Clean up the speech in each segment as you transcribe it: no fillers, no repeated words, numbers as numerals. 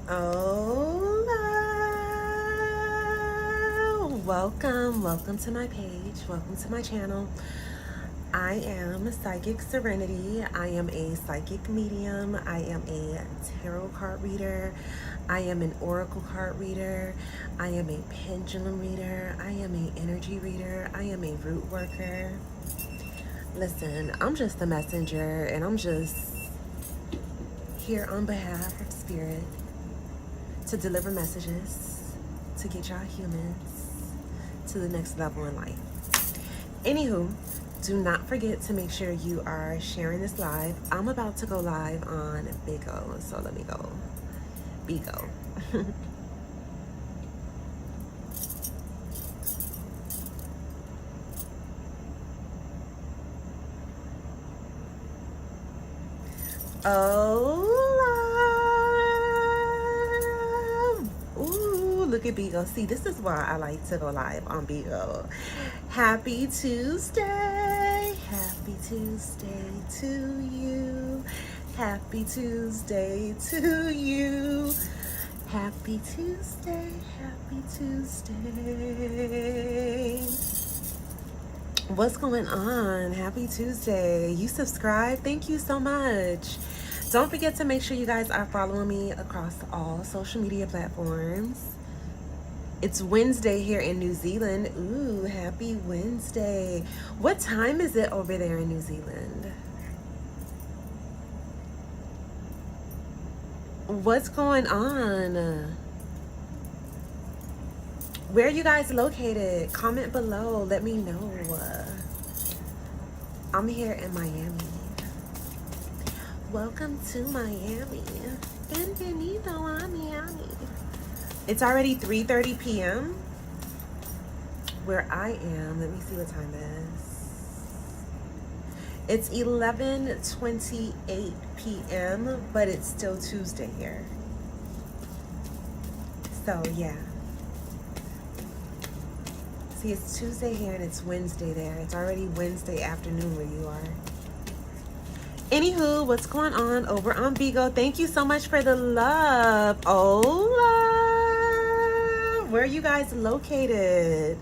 Oh, welcome to my page. Welcome to my channel. I am Psychic Serenity. I am a psychic medium. I am a tarot card reader. I am an oracle card reader. I am a pendulum reader. I am an energy reader. I am a root worker. Listen, I'm just a messenger, and I'm just here on behalf of Spirit to deliver messages to get y'all humans to the next level in life. Anywho, do not forget to make sure you are sharing this live. I'm about to go live on Bigo, so let me go. Bigo. Oh, love. Ooh, look at Bigo. See, this is why I like to go live on Bigo. Happy Tuesday. Happy Tuesday to you. Happy Tuesday to you. Happy Tuesday. Happy Tuesday. What's going on? Happy Tuesday. You subscribe? Thank you so much. Don't forget to make sure you guys are following me across all social media platforms. It's Wednesday here in New Zealand. Ooh, happy Wednesday. What time is it over there in New Zealand? What's going on? Where are you guys located? Comment below. Let me know. I'm here in Miami. Welcome to Miami. Bienvenido a Miami. It's already 3:30 p.m. where I am. Let me see what time it is. It's 11:28 p.m., but it's still Tuesday here. So, yeah. See, it's Tuesday here and it's Wednesday there. It's already Wednesday afternoon where you are. Anywho, what's going on over on Bigo? Thank you so much for the love. Oh, love. Where are you guys located?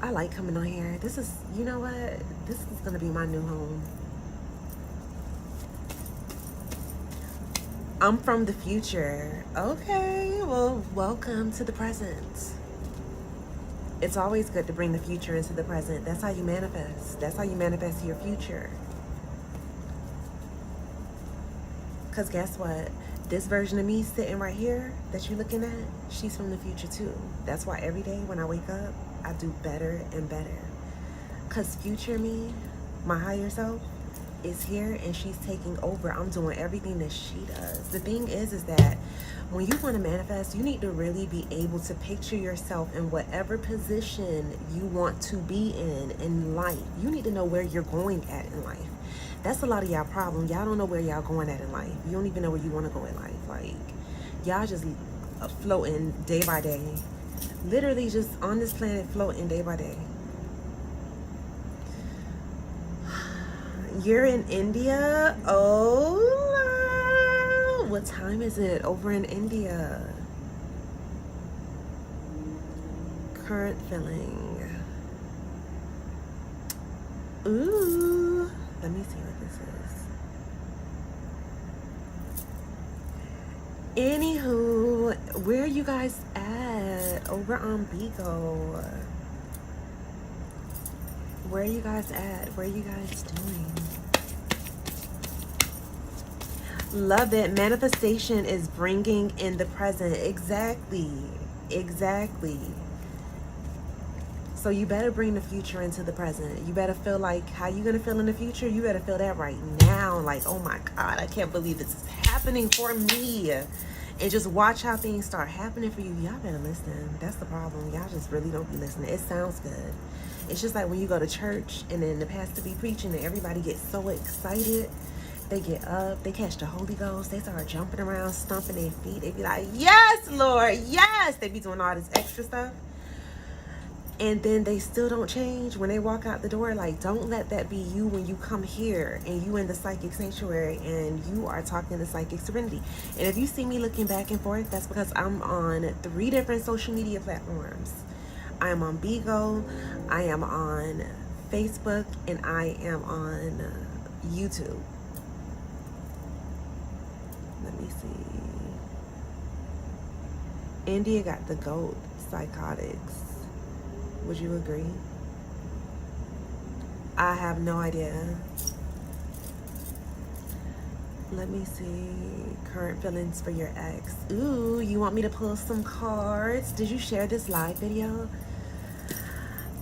I like coming on here. This is, you know what? This is going to be my new home. I'm from the future. Okay, well, welcome to the present. It's always good to bring the future into the present. That's how you manifest. That's how you manifest your future. Because guess what? This version of me sitting right here that you're looking at, she's from the future too. That's why every day when I wake up, I do better and better. Because future me, my higher self, is here and she's taking over. I'm doing everything that she does. The thing is that when you want to manifest, you need to really be able to picture yourself in whatever position you want to be in life. You need to know where you're going at in life. That's a lot of y'all problem. Y'all don't know where y'all going at in life. You don't even know where you want to go in life. Like, y'all just floating day by day. Literally just on this planet floating day by day. You're in India? Oh, what time is it over in India? Current feeling. Ooh, let me see what this is. Anywho, where are you guys at over on Bigo? Where are you guys at? What are you guys doing? Love it. Manifestation is bringing in the present. Exactly. Exactly. So you better bring the future into the present. You better feel like how you gonna feel in the future. You better feel that right now. Like, oh my God, I can't believe this is happening for me. And just watch how things start happening for you. Y'all better listen. That's the problem. Y'all just really don't be listening. It sounds good. It's just like when you go to church and then the pastor be preaching and everybody gets so excited. They get up, they catch the Holy Ghost, they start jumping around, stomping their feet. They be like, yes, Lord, yes. They be doing all this extra stuff. and then they still don't change when they walk out the door. Like, don't let that be you when you come here and you in the Psychic Sanctuary and you are talking to Psychic Serenity. And if you see me looking back and forth, that's because I'm on 3 different social media platforms. I am on Bigo, I am on Facebook, and I am on YouTube. Let me see. India got the GOAT psychotics. Would you agree? I have no idea. Let me see. Current feelings for your ex. Ooh, you want me to pull some cards? Did you share this live video?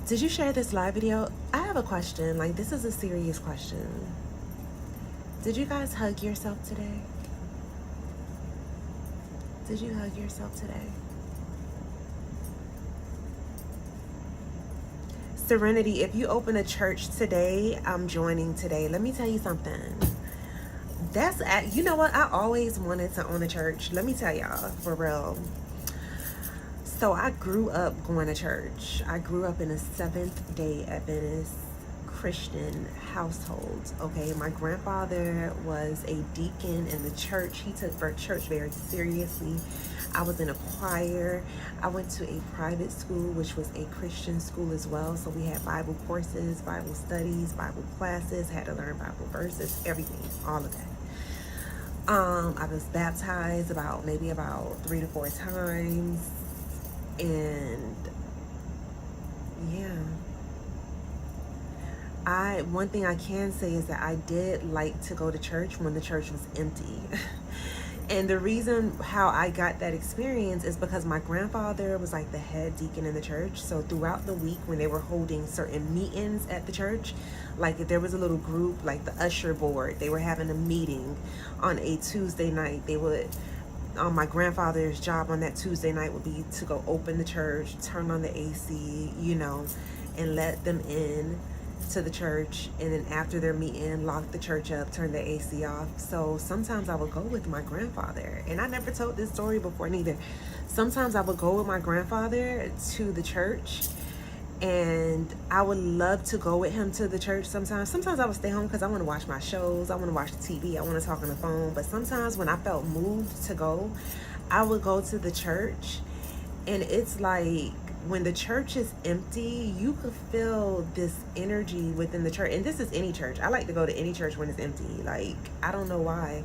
Did you share this live video? I have a question. Like, this is a serious question. Did you guys hug yourself today? Did you hug yourself today? Serenity, if you open a church today, I'm joining today. Let me tell you something. You know what? I always wanted to own a church. Let me tell y'all, for real. So I grew up going to church. I grew up in a Seventh-day Adventist Christian household. Okay, my grandfather was a deacon in the church. He took church very seriously. I was in a choir. I went to a private school, which was a Christian school as well. So we had Bible courses, Bible studies, Bible classes, had to learn Bible verses, everything, all of that. I was baptized maybe about 3 to 4 times. And yeah. One thing I can say is that I did like to go to church when the church was empty. And the reason how I got that experience is because my grandfather was like the head deacon in the church. So throughout the week when they were holding certain meetings at the church, like if there was a little group, like the usher board, they were having a meeting on a Tuesday night, my grandfather's job on that Tuesday night would be to go open the church, turn on the AC, and let them in to the church, and then after their meeting, lock the church up, turn the AC off. So sometimes I would go with my grandfather, and I never told this story before neither. Sometimes I would go with my grandfather to the church, and I would love to go with him to the church sometimes I would stay home because I want to watch my shows, I want to watch the TV, I want to talk on the phone. But sometimes when I felt moved to go, I would go to the church. And it's like, when the church is empty, you could feel this energy within the church. And this is any church. I like to go to any church when it's empty. Like, I don't know why,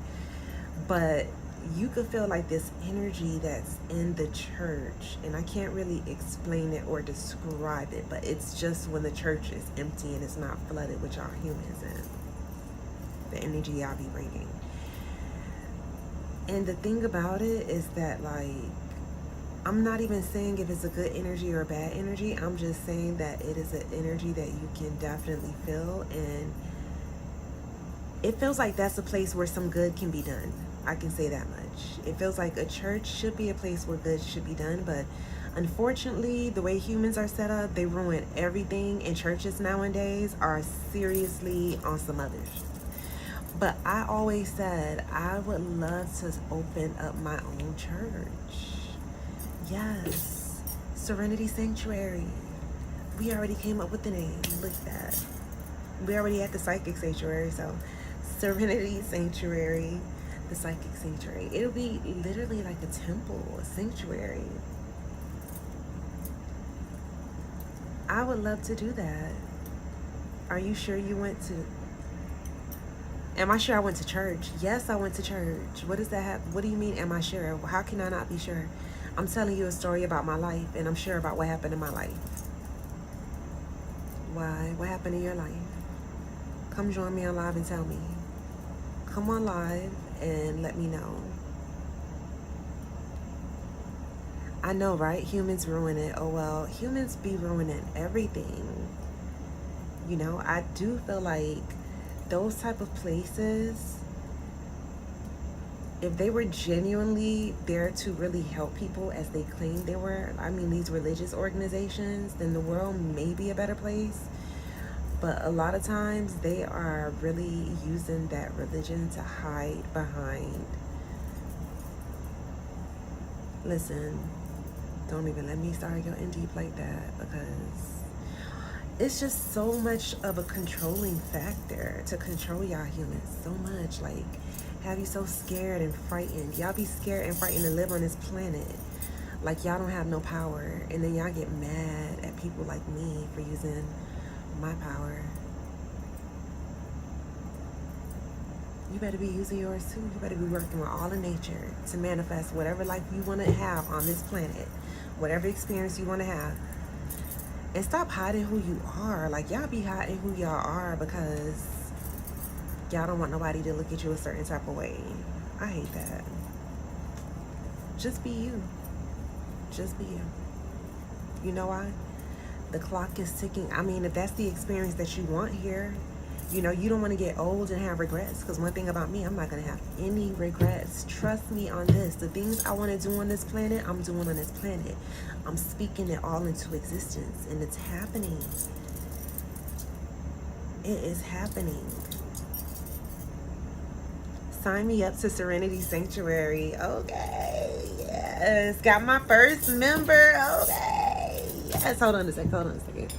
but you could feel like this energy that's in the church. And I can't really explain it or describe it, but it's just when the church is empty and it's not flooded with y'all humans and the energy y'all be bringing. And the thing about it is that, like, I'm not even saying if it's a good energy or a bad energy. I'm just saying that it is an energy that you can definitely feel, and it feels like that's a place where some good can be done. I can say that much. It feels like a church should be a place where good should be done, but unfortunately, the way humans are set up, they ruin everything, and churches nowadays are seriously on some others. But I always said I would love to open up my own church. Yes, Serenity Sanctuary. We already came up with the name. Look at that. We already had the Psychic Sanctuary, so Serenity Sanctuary, the Psychic Sanctuary. It'll be literally like a temple, a sanctuary. I would love to do that. Are you sure you went to... Am I sure I went to church? Yes, I went to church. What does that have? What do you mean, am I sure? How can I not be sure? I'm telling you a story about my life, and I'm sure about what happened in my life. Why? What happened in your life? Come join me on live and tell me. Come on live and let me know. I know, right? Humans ruin it. Oh, well, humans be ruining everything. I do feel like those type of places, if they were genuinely there to really help people as they claim they were, these religious organizations, then the world may be a better place. But a lot of times they are really using that religion to hide behind. Listen, Don't even let me start getting deep like that, because it's just so much of a controlling factor to control y'all humans. So much, like, have you so scared and frightened. Y'all be scared and frightened to live on this planet. Like, y'all don't have no power. And then y'all get mad at people like me for using my power. You better be using yours too. You better be working with all of nature to manifest whatever life you want to have on this planet. Whatever experience you want to have. And stop hiding who you are. Like, y'all be hiding who y'all are because y'all don't want nobody to look at you a certain type of way. I hate that. Just be you. Just be you. You know why? The clock is ticking. I mean, if that's the experience that you want here, you know, you don't want to get old and have regrets. Because one thing about me, I'm not going to have any regrets. Trust me on this. The things I want to do on this planet, I'm doing on this planet. I'm speaking it all into existence. And it's happening. It is happening. Sign me up to Serenity Sanctuary. Okay. Yes. Got my first member. Okay. Yes. Hold on a second. Hold on a second.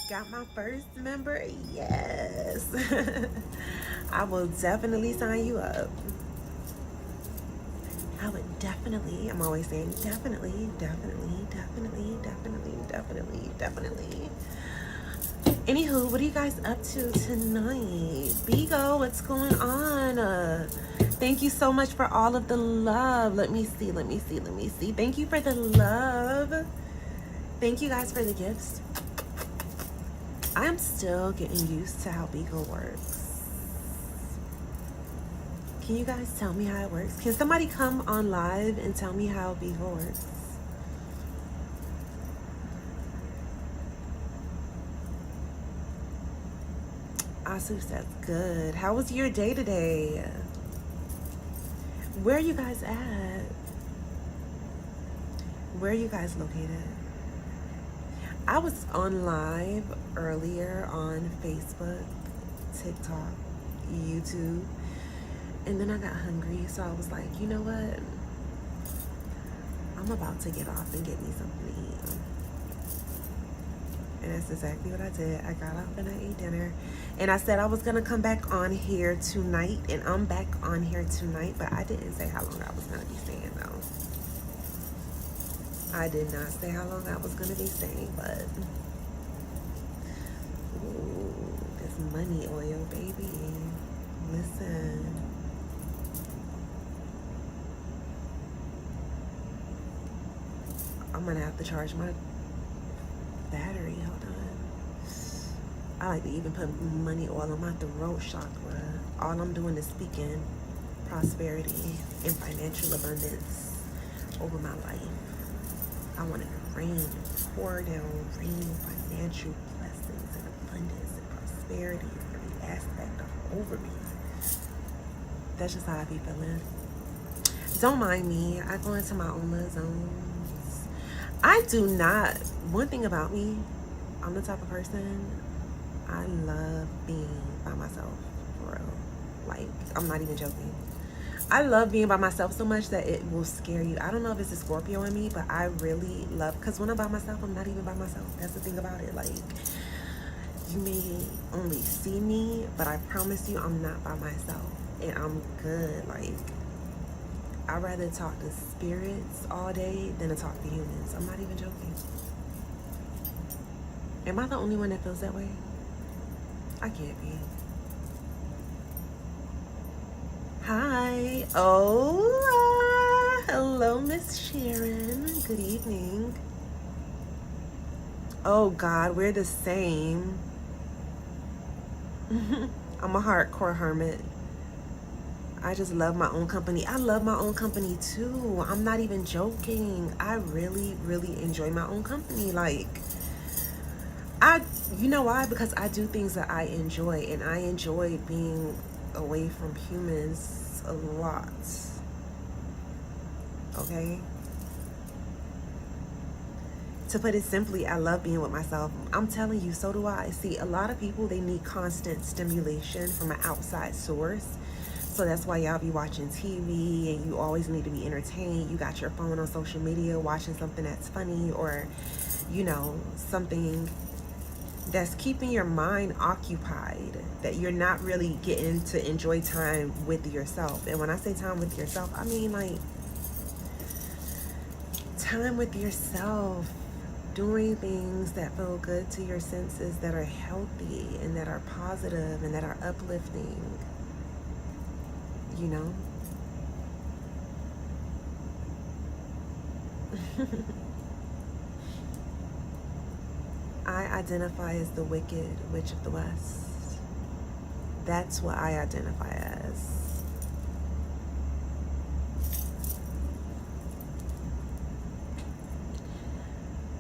Got my first member. Yes. I will definitely sign you up. I would definitely. I'm always saying definitely, definitely, definitely, definitely, definitely, definitely. Anywho, what are you guys up to tonight? Bigo, what's going on? Thank you so much for all of the love. Let me see. Thank you for the love. Thank you guys for the gifts. I'm still getting used to how Bigo works. Can you guys tell me how it works? Can somebody come on live and tell me how Bigo works? Asus, that's good. How was your day today? Where are you guys at? Where are you guys located? I was on live earlier on Facebook, TikTok, YouTube, and then I got hungry, so I was like, you know what? I'm about to get off and get me something to eat. And that's exactly what I did. I got up and I ate dinner. And I said I was going to come back on here tonight. And I'm back on here tonight. But I didn't say how long I was going to be staying, though. I did not say how long I was going to be staying. But, ooh, this money oil, baby. Listen. I'm going to have to charge my battery. Hold on. I like to even put money oil on my throat chakra. All I'm doing is speaking prosperity and financial abundance over my life. I want it to rain, pour down, rain financial blessings and abundance and prosperity in every aspect all over me. That's just how I be feeling. Don't mind me. I go into my own little zones. I do not. One thing about me, I'm the type of person, I love being by myself, for real. Like, I'm not even joking. I love being by myself so much that it will scare you. I don't know if it's a Scorpio in me, but I really love, because when I'm by myself, I'm not even by myself. That's the thing about it. Like, you may only see me, but I promise you I'm not by myself. And I'm good. Like, I'd rather talk to spirits all day than to talk to humans. I'm not even joking. Am I the only one that feels that way? I can't be. Hi. Oh, hello, Miss Sharon. Good evening. Oh, God, we're the same. I'm a hardcore hermit. I just love my own company. I love my own company, too. I'm not even joking. I really, really enjoy my own company. Like, you know why? Because I do things that I enjoy, and I enjoy being away from humans a lot. Okay? To put it simply, I love being with myself. I'm telling you, so do I. See, a lot of people, they need constant stimulation from an outside source So that's why y'all be watching TV and you always need to be entertained. You got your phone on social media watching something that's funny, or, you know, something that's keeping your mind occupied, that you're not really getting to enjoy time with yourself. And when I say time with yourself, I mean like time with yourself, doing things that feel good to your senses, that are healthy and that are positive and that are uplifting, you know? I identify as the Wicked Witch of the West. That's what I identify as.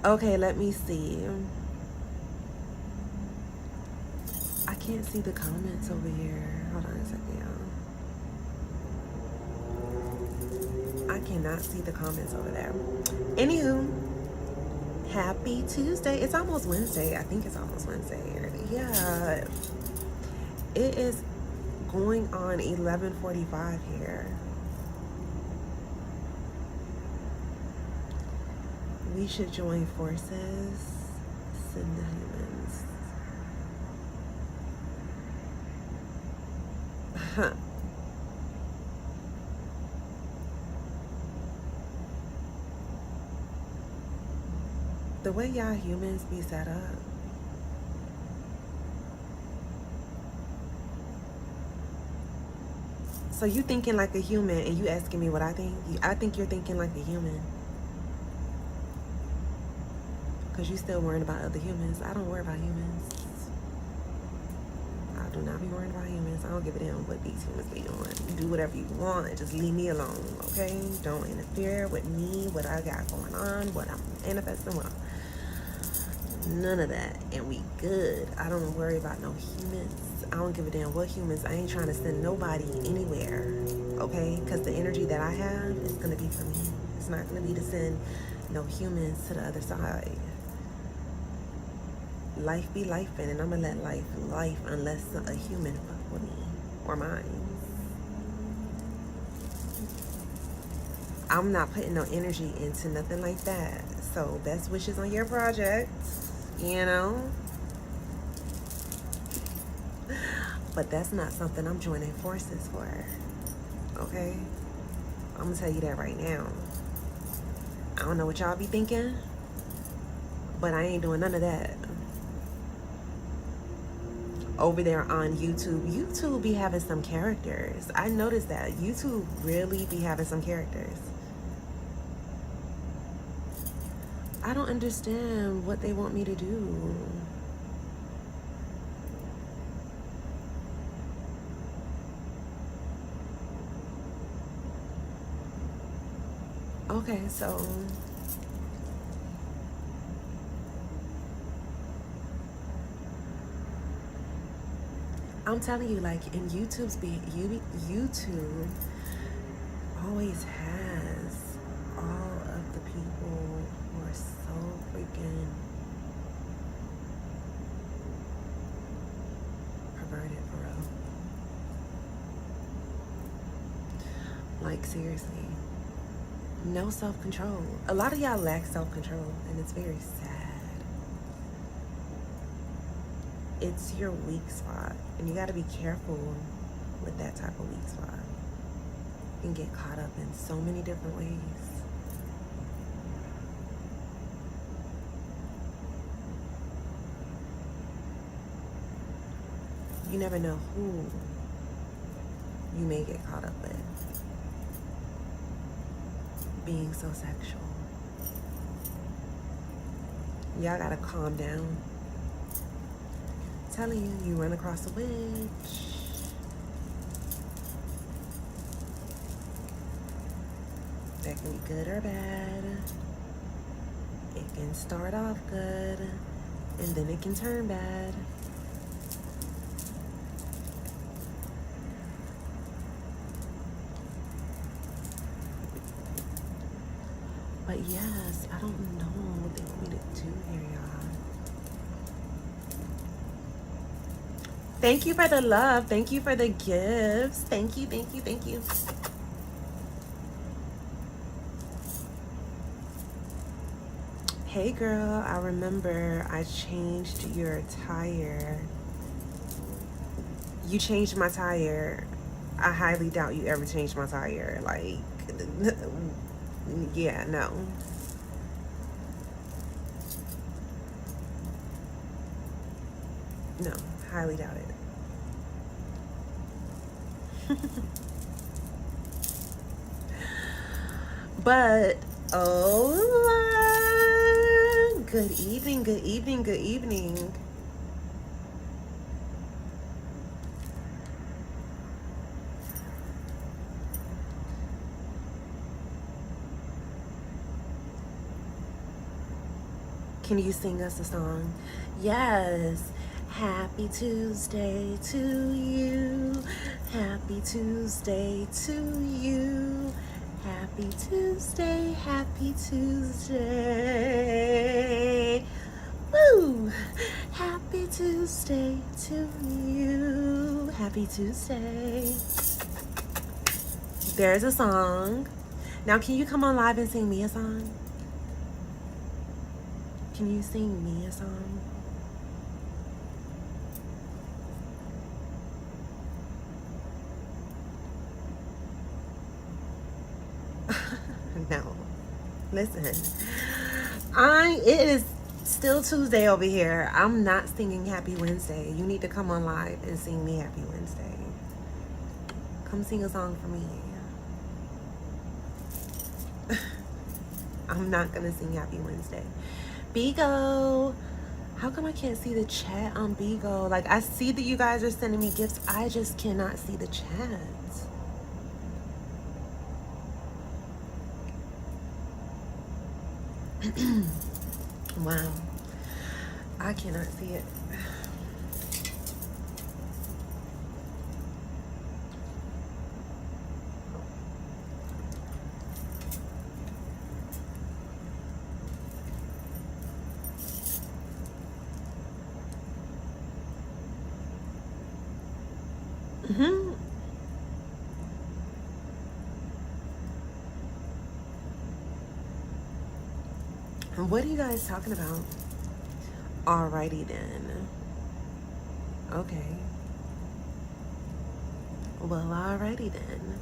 Okay, let me see. I can't see the comments over here. Hold on a second, y'all. I cannot see the comments over there. Anywho, happy Tuesday. It's almost Wednesday. I think it's almost Wednesday. Yeah. It is going on 11:45 here. We should join forces. Send the humans. The way y'all humans be set up. So you thinking like a human and you asking me what I think? I think you're thinking like a human. Because you still worrying about other humans. I don't worry about humans. I do not be worrying about humans. I don't give a damn what these humans be doing. You do whatever you want. Just leave me alone, okay? Don't interfere with me, what I got going on, what I'm manifesting, what I'm... None of that. And we good. I don't worry about no humans. I don't give a damn what humans. I ain't trying to send nobody anywhere, okay? Because the energy that I have is going to be for me. It's not going to be to send no humans to the other side. Life be life, and I'm going to let life unless a human fuck with me or mine. I'm not putting no energy into nothing like that. So best wishes on your project, you know? But that's not something I'm joining forces for, okay? I'm gonna tell you that right now. I don't know what y'all be thinking, but I ain't doing none of that. Over there on YouTube be having some characters. I noticed that. YouTube really be having some characters. I don't understand what they want me to do. Okay, so I'm telling you, like, in YouTube always has all of the people who are so freaking perverted, for real. Like, seriously. No self-control. A lot of y'all lack self-control, and it's very sad. It's your weak spot, and you got to be careful with that type of weak spot. You can get caught up in so many different ways. You never know who you may get caught up with. Being so sexual. Y'all gotta calm down. I'm telling you, you run across a witch. That can be good or bad. It can start off good, and then it can turn bad. But yes, I don't know what they want me to do here, y'all. Thank you for the love. Thank you for the gifts. Thank you, thank you, thank you. Hey girl, I remember I changed your tire. You changed my tire. I highly doubt you ever changed my tire. Like, yeah, no. No, highly doubt it. But, oh, good evening, good evening, good evening. Can you sing us a song? Yes. Happy Tuesday to you. Happy Tuesday to you. Happy Tuesday, happy Tuesday. Woo! Happy Tuesday to you. Happy Tuesday. There's a song. Now, can you come on live and sing me a song? Can you sing me a song? No. Listen. It is still Tuesday over here. I'm not singing Happy Wednesday. You need to come on live and sing me Happy Wednesday. Come sing a song for me. I'm not gonna sing Happy Wednesday. Bigo, how come I can't see the chat on Bigo? Like, I see that you guys are sending me gifts. I just cannot see the chat. Wow. I cannot see it. What are you guys talking about? Alrighty then. Okay. Well, alrighty then.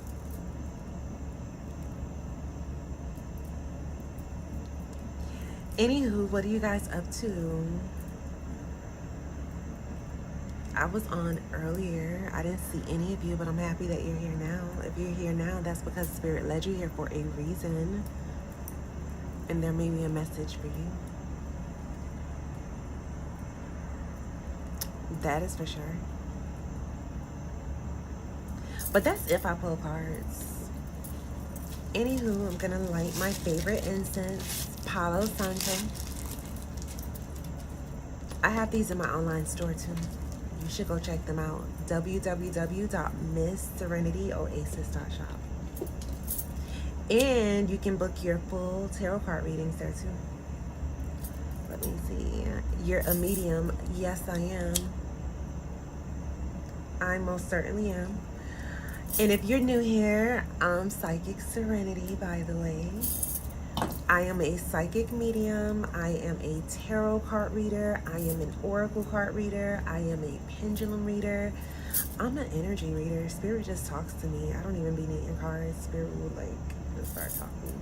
Anywho, what are you guys up to? I was on earlier. I didn't see any of you, but I'm happy that you're here now. If you're here now, that's because Spirit led you here for a reason. And there may be a message for you. That is for sure. But that's if I pull cards. Anywho, I'm gonna light my favorite incense, Palo Santo. I have these in my online store too. You should go check them out. www.MissSerenityOasis.shop. And you can book your full tarot card readings there too. Let me see. You're a medium. Yes, I am. I most certainly am. And if you're new here, I'm Psychic Serenity, by the way. I am a psychic medium. I am a tarot card reader. I am an oracle card reader. I am a pendulum reader. I'm an energy reader. Spirit just talks to me. I don't even be needing cards. Spirit will just start talking.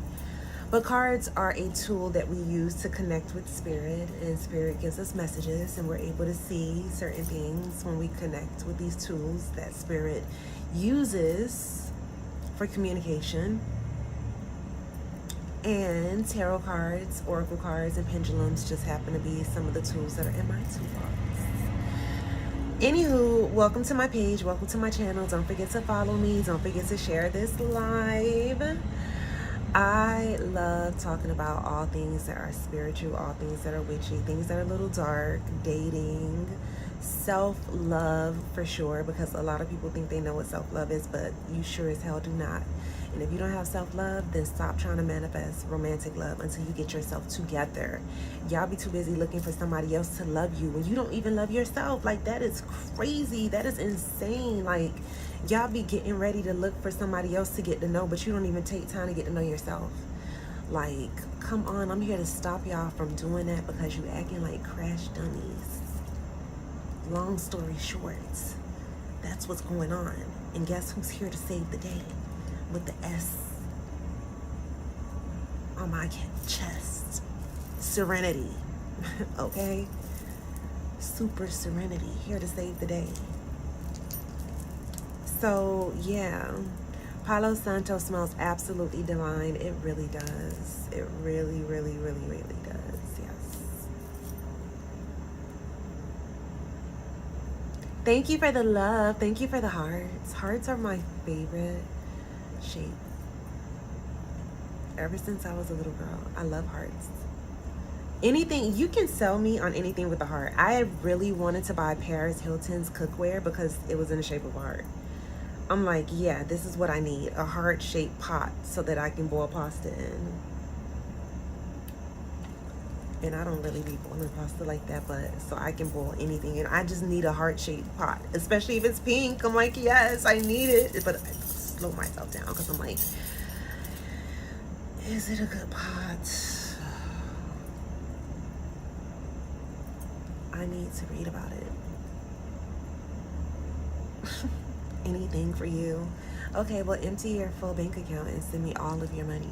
But cards are a tool that we use to connect with Spirit, and Spirit gives us messages, and we're able to see certain things when we connect with these tools that Spirit uses for communication. And tarot cards, oracle cards, and pendulums just happen to be some of the tools that are in my toolbox. Anywho, welcome to my page, welcome to my channel. Don't forget to follow me, don't forget to share this live. I love talking about all things that are spiritual, all things that are witchy, things that are a little dark, dating, self-love for sure, because a lot of people think they know what self-love is, but you sure as hell do not. And if you don't have self-love, then stop trying to manifest romantic love until you get yourself together. Y'all be too busy looking for somebody else to love you when you don't even love yourself. Like, that is crazy. That is insane. Like, y'all be getting ready to look for somebody else to get to know, but you don't even take time to get to know yourself. Like, come on. I'm here to stop y'all from doing that because you acting like crash dummies. Long story short, that's what's going on. And guess who's here to save the day with the S on my chest? Serenity. Okay? Super Serenity, here to save the day. So, yeah. Palo Santo smells absolutely divine. It really does. It really, really, really, really does. Yes. Thank you for the love. Thank you for the hearts. Hearts are my favorite shape. Ever since I was a little girl, I love hearts. Anything, you can sell me on anything with a heart. I really wanted to buy Paris Hilton's cookware because it was in the shape of a heart. I'm like, yeah, this is what I need. A heart-shaped pot so that I can boil pasta in. And I don't really be boiling pasta like that, but so I can boil anything. And I just need a heart-shaped pot, especially if it's pink. I'm like, yes, I need it. But I slow myself down because I'm like, is it a good pot? I need to read about it. Anything for you. Okay, well, empty your full bank account and send me all of your money.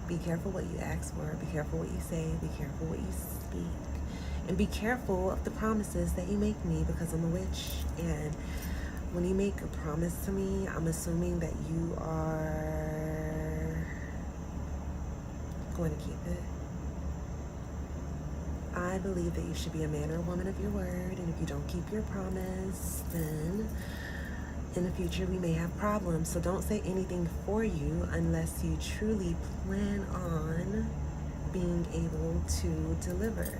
Be careful what you ask for. Be careful what you say. Be careful what you speak. And be careful of the promises that you make me because I'm a witch. And when you make a promise to me, I'm assuming that you are going to keep it. I believe that you should be a man or a woman of your word. And if you don't keep your promise, then in the future we may have problems. So don't say anything for you unless you truly plan on being able to deliver,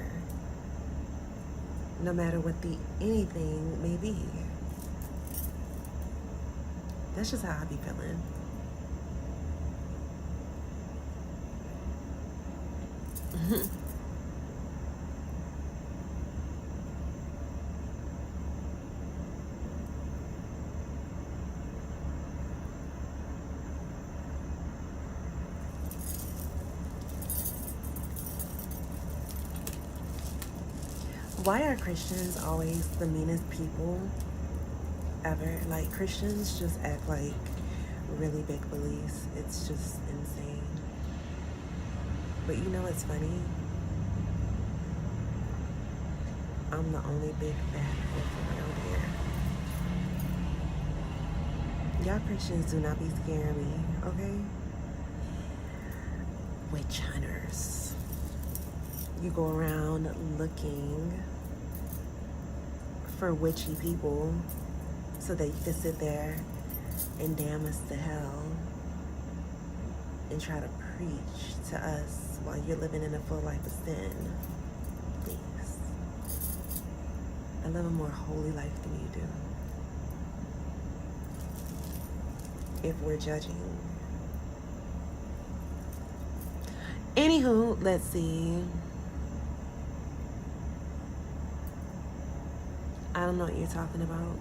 no matter what the anything may be. That's just how I be feeling. Why are Christians always the meanest people ever? Like, Christians just act like really big bullies. It's just insane. But you know what's funny? I'm the only big bad wolf around here. Y'all Christians do not be scaring me, okay? Witch hunters. You go around looking for witchy people so that you can sit there and damn us to hell and try to preach to us while you're living in a full life of sin. Please. I live a more holy life than you do. If we're judging. Anywho, let's see. I don't know what you're talking about.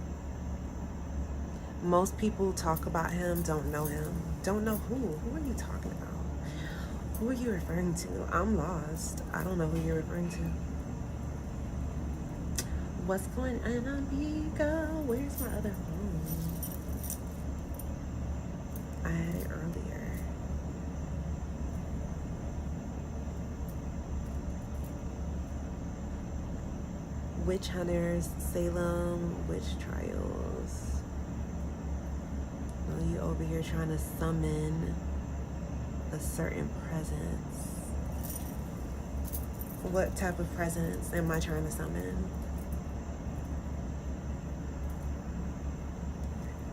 Most people talk about him, don't know him. Don't know who. Who are you talking about? Who are you referring to? I'm lost. I don't know who you're referring to. What's going on, amiga? Where's my other phone? I had it earlier. Witch hunters, Salem, witch trials. Well, you over here trying to summon a certain presence. What type of presence am I trying to summon?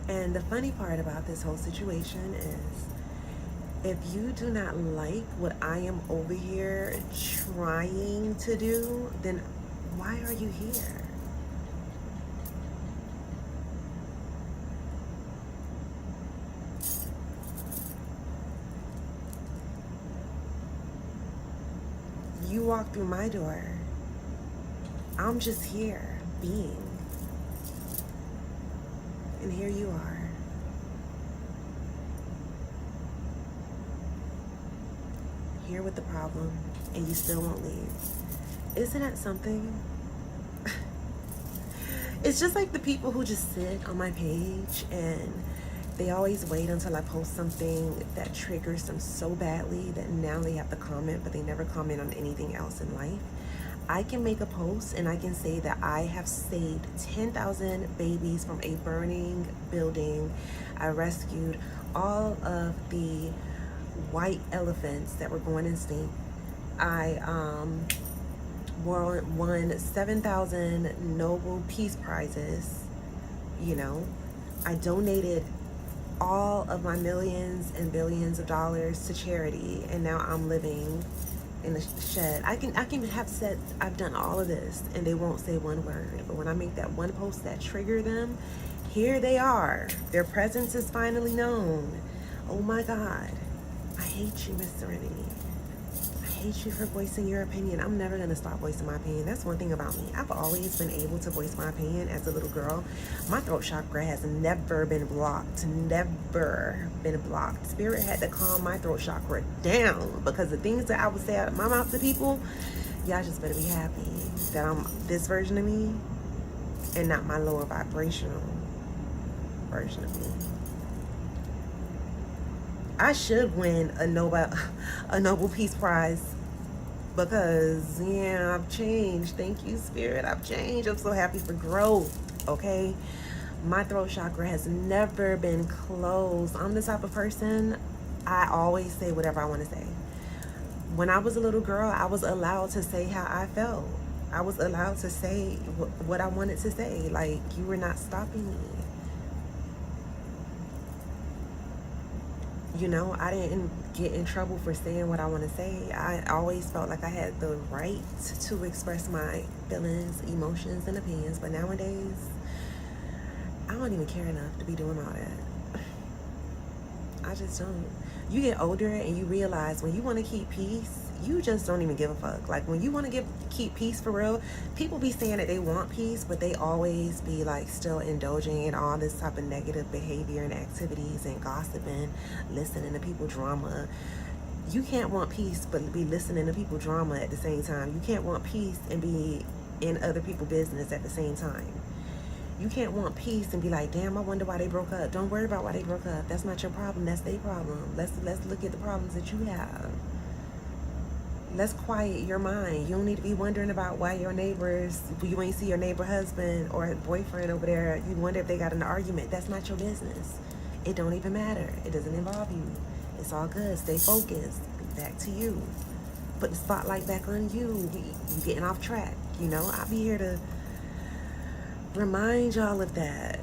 And the funny part about this whole situation is, if you do not like what I am over here trying to do, then why are you here? you walk through my door, I'm just here being. And here you are. Here with the problem, and you still won't leave. Isn't that something? It's just like the people who just sit on my page and they always wait until I post something that triggers them so badly that now they have to comment, but they never comment on anything else in life. I can make a post and I can say that I have saved 10,000 babies from a burning building. I rescued all of the white elephants that were going extinct. I won 7,000 Nobel Peace Prizes. You know, I donated all of my millions and billions of dollars to charity, and now I'm living in a shed. I can have said I've done all of this and they won't say one word, but when I make that one post that trigger them, here they are. Their presence is finally known. Oh my God. I hate you, Miss Serenity. I hate you for voicing your opinion. I'm never gonna stop voicing my opinion. That's one thing about me. I've always been able to voice my opinion as a little girl. My throat chakra has never been blocked. Never been blocked. Spirit had to calm my throat chakra down because the things that I would say out of my mouth to people, y'all just better be happy that I'm this version of me and not my lower vibrational version of me. I should win a Nobel Peace Prize because, yeah, I've changed. Thank you, Spirit. I've changed. I'm so happy for growth, okay? My throat chakra has never been closed. I'm the type of person, I always say whatever I want to say. When I was a little girl, I was allowed to say how I felt. I was allowed to say what I wanted to say. Like, you were not stopping me. You know, I didn't get in trouble for saying what I want to say. I always felt like I had the right to express my feelings, emotions, and opinions. But nowadays, I don't even care enough to be doing all that. I just don't. You get older and you realize when you want to keep peace, you just don't even give a fuck. Like when you want to keep peace for real, people be saying that they want peace, but they always be like still indulging in all this type of negative behavior and activities and gossiping, listening to people drama. You can't want peace but be listening to people drama at the same time. You can't want peace and be in other people's business at the same time. You can't want peace and be like, damn, I wonder why they broke up. Don't worry about why they broke up. That's not your problem. That's their problem. Let's look at the problems that you have. Let's quiet your mind. You don't need to be wondering about why your neighbors, you ain't see your neighbor husband or boyfriend over there. You wonder if they got an argument. That's not your business. It don't even matter. It doesn't involve you. It's all good. Stay focused. Back to you. Put the spotlight back on you. You getting off track. You know, I'll be here to remind y'all of that.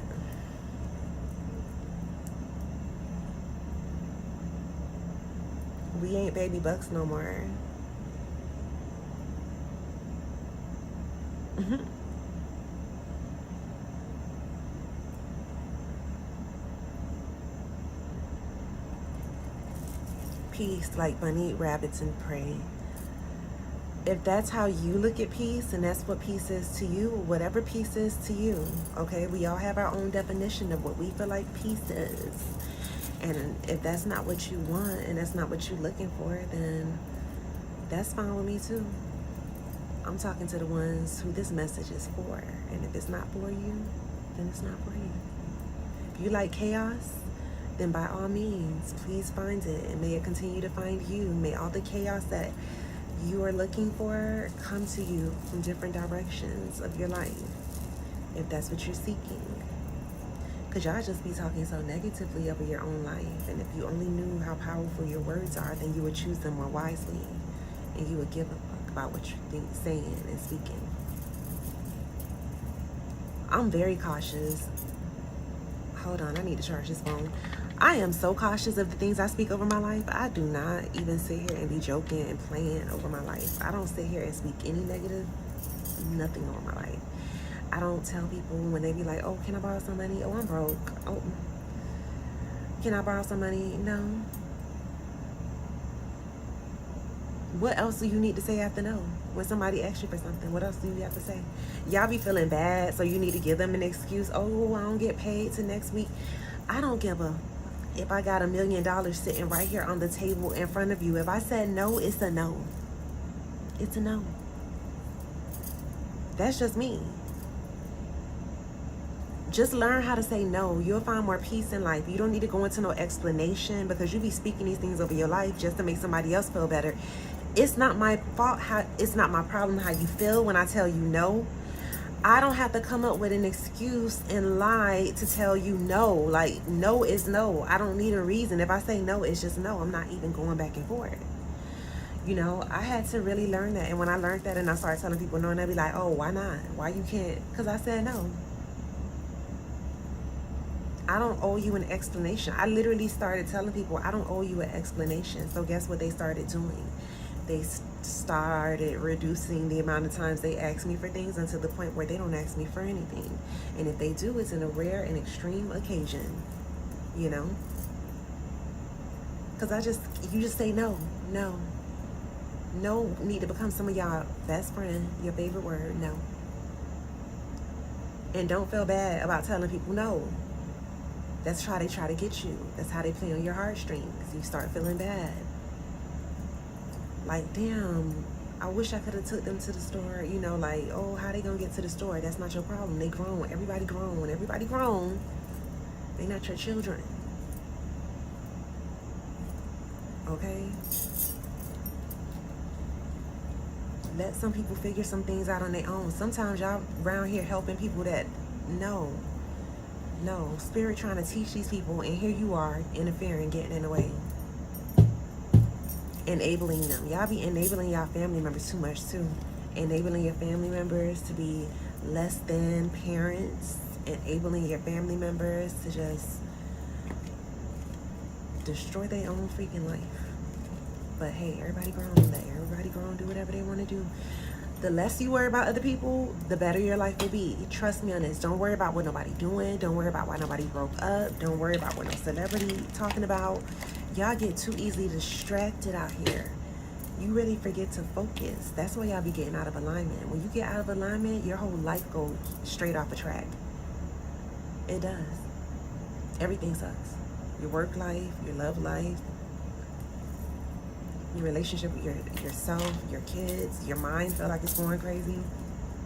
We ain't baby bucks no more. Peace, like bunny eat rabbits and pray. If that's how you look at peace and that's what peace is to you, whatever peace is to you, okay? We all have our own definition of what we feel like peace is. And if that's not what you want and that's not what you're looking for, then that's fine with me too. I'm talking to the ones who this message is for. And if it's not for you, then it's not for you. If you like chaos, then by all means, please find it. And may it continue to find you. May all the chaos that you are looking for come to you from different directions of your life, if that's what you're seeking. Because y'all just be talking so negatively over your own life. And if you only knew how powerful your words are, then you would choose them more wisely. And you would give a fuck about what you're saying and speaking. I'm very cautious. Hold on, I need to charge this phone. I am so cautious of the things I speak over my life. I do not even sit here and be joking and playing over my life. I don't sit here and speak any negative, nothing over my life. I don't tell people when they be like, oh, can I borrow some money? Oh, I'm broke. Oh, can I borrow some money? No. What else do you need to say after no? When somebody asks you for something, what else do you have to say? Y'all be feeling bad, so you need to give them an excuse. Oh, I don't get paid till next week. I don't give a. If I got $1 million sitting right here on the table in front of you, if I said no, it's a no. It's a no. That's just me. Just learn how to say no. You'll find more peace in life. You don't need to go into no explanation, because you be speaking these things over your life just to make somebody else feel better. It's not my fault it's not my problem how you feel when I tell you no. I don't have to come up with an excuse and lie to tell you no. Like, no is no. I don't need a reason. If I say no, it's just no. I'm not even going back and forth. You know, I had to really learn that. And when I learned that and I started telling people no, and they'd be like, oh, why not? Why you can't? Because I said no. I don't owe you an explanation. I literally started telling people I don't owe you an explanation. So guess what they started doing? They started reducing the amount of times they ask me for things until the point where they don't ask me for anything. And if they do, it's in a rare and extreme occasion, you know? Because you just say no. No need to become some of y'all best friend, your favorite word, no. And don't feel bad about telling people no. That's how they try to get you. That's how they play on your heartstrings. You start feeling bad. Like, damn, I wish I could have took them to the store. You know, like, oh, how they gonna get to the store? That's not your problem. They grown. Everybody grown. When everybody grown, they not your children. Okay? Let some people figure some things out on their own. Sometimes y'all around here helping people that no, Spirit trying to teach these people, and here you are interfering, getting in the way. Enabling them. Y'all be enabling y'all family members too much too. Enabling your family members to be less than parents. Enabling your family members to just destroy their own freaking life. But hey, everybody grown. Let everybody grown do whatever they want to do. The less you worry about other people, the better your life will be. Trust me on this. Don't worry about what nobody doing. Don't worry about why nobody broke up. Don't worry about what no celebrity talking about. Y'all get too easily distracted out here. You really forget to focus. That's why y'all be getting out of alignment. When you get out of alignment, your whole life goes straight off the track. It does. Everything sucks. Your work life, your love life, your relationship with yourself, your kids, your mind feel like it's going crazy.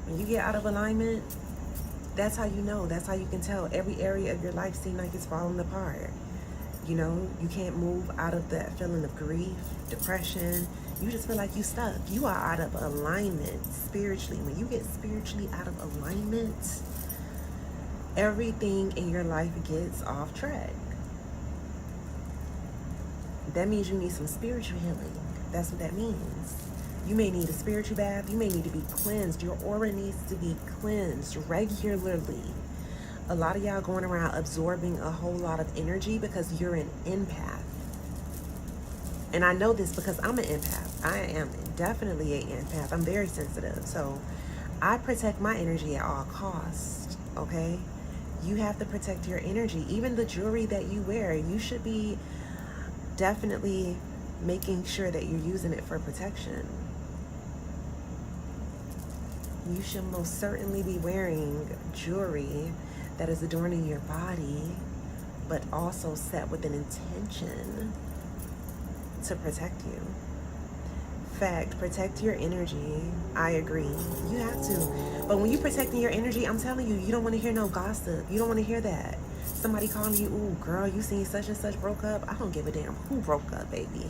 When you get out of alignment, that's how you know. That's how you can tell. Every area of your life seems like it's falling apart. You know, you can't move out of that feeling of grief, depression. You just feel like you stuck. You are out of alignment spiritually. When you get spiritually out of alignment, everything in your life gets off track. That means you need some spiritual healing. That's what that means. You may need a spiritual bath. You may need to be cleansed. Your aura needs to be cleansed regularly. A lot of y'all going around absorbing a whole lot of energy because you're an empath. And I know this because I'm an empath. I am definitely an empath. I'm very sensitive. So I protect my energy at all costs, okay? You have to protect your energy. Even the jewelry that you wear, you should be definitely making sure that you're using it for protection. You should most certainly be wearing jewelry that is adorning your body, but also set with an intention to protect you. Fact, protect your energy. I agree. You have to. But when you're protecting your energy, I'm telling you, you don't want to hear no gossip. You don't want to hear that. Somebody calling you, ooh, girl, you seen such and such broke up. I don't give a damn who broke up, baby.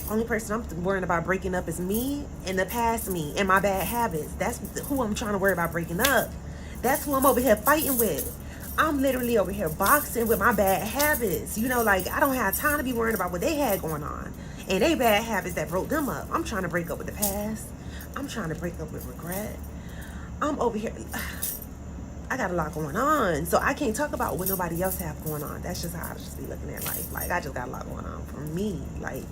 Only person I'm worrying about breaking up is me and the past me and my bad habits. That's who I'm trying to worry about breaking up. That's who I'm over here fighting with. I'm literally over here boxing with my bad habits. You know, like, I don't have time to be worrying about what they had going on and they bad habits that broke them up. I'm trying to break up with the past. I'm trying to break up with regret. I'm over here. I got a lot going on, so I can't talk about what nobody else have going on. That's just how I just be looking at life. Like, I just got a lot going on for me. Like,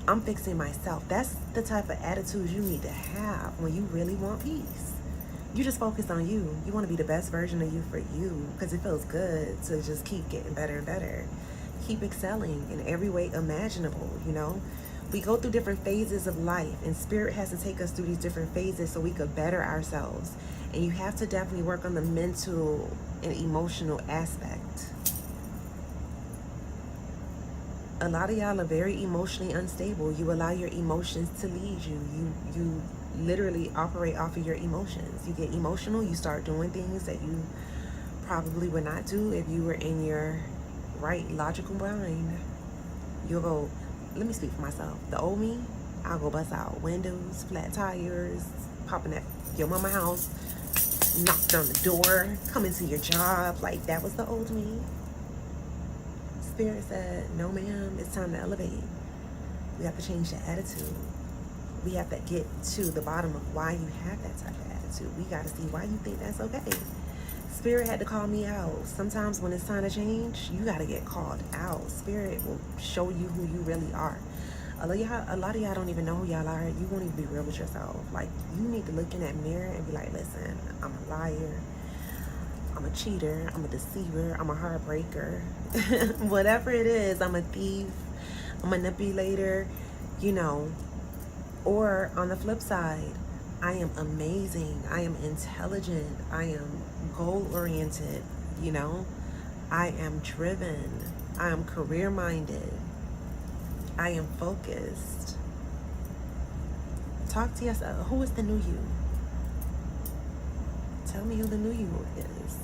I'm fixing myself. That's the type of attitude you need to have when you really want peace. You just focus on you. You want to be the best version of you for you, because it feels good to just keep getting better and better. Keep excelling in every way imaginable, you know. We go through different phases of life, and spirit has to take us through these different phases so we could better ourselves. And you have to definitely work on the mental and emotional aspect. A lot of y'all are very emotionally unstable. You allow your emotions to lead you. You literally operate off of your emotions. You get emotional, you start doing things that you probably would not do if you were in your right logical mind. You'll go, let me speak for myself. The old me, I'll go bust out windows, flat tires, popping at your mama house, knock on the door, come into your job. Like, that was the old me. Spirit said, no ma'am, it's time to elevate. We have to change the attitude. We have to get to the bottom of why you have that type of attitude. We got to see why you think that's okay. Spirit had to call me out. Sometimes when it's time to change, you got to get called out. Spirit will show you who you really are. A lot of y'all don't even know who y'all are. You won't even be real with yourself. Like, you need to look in that mirror and be like, listen, I'm a liar, I'm a cheater, I'm a deceiver, I'm a heartbreaker. Whatever it is, I'm a thief, a manipulator, you know. Or on the flip side, I am amazing, I am intelligent, I am goal-oriented, you know. I am driven, I am career-minded, I am focused. Talk to yourself. Who is the new you? Tell me who the new you is.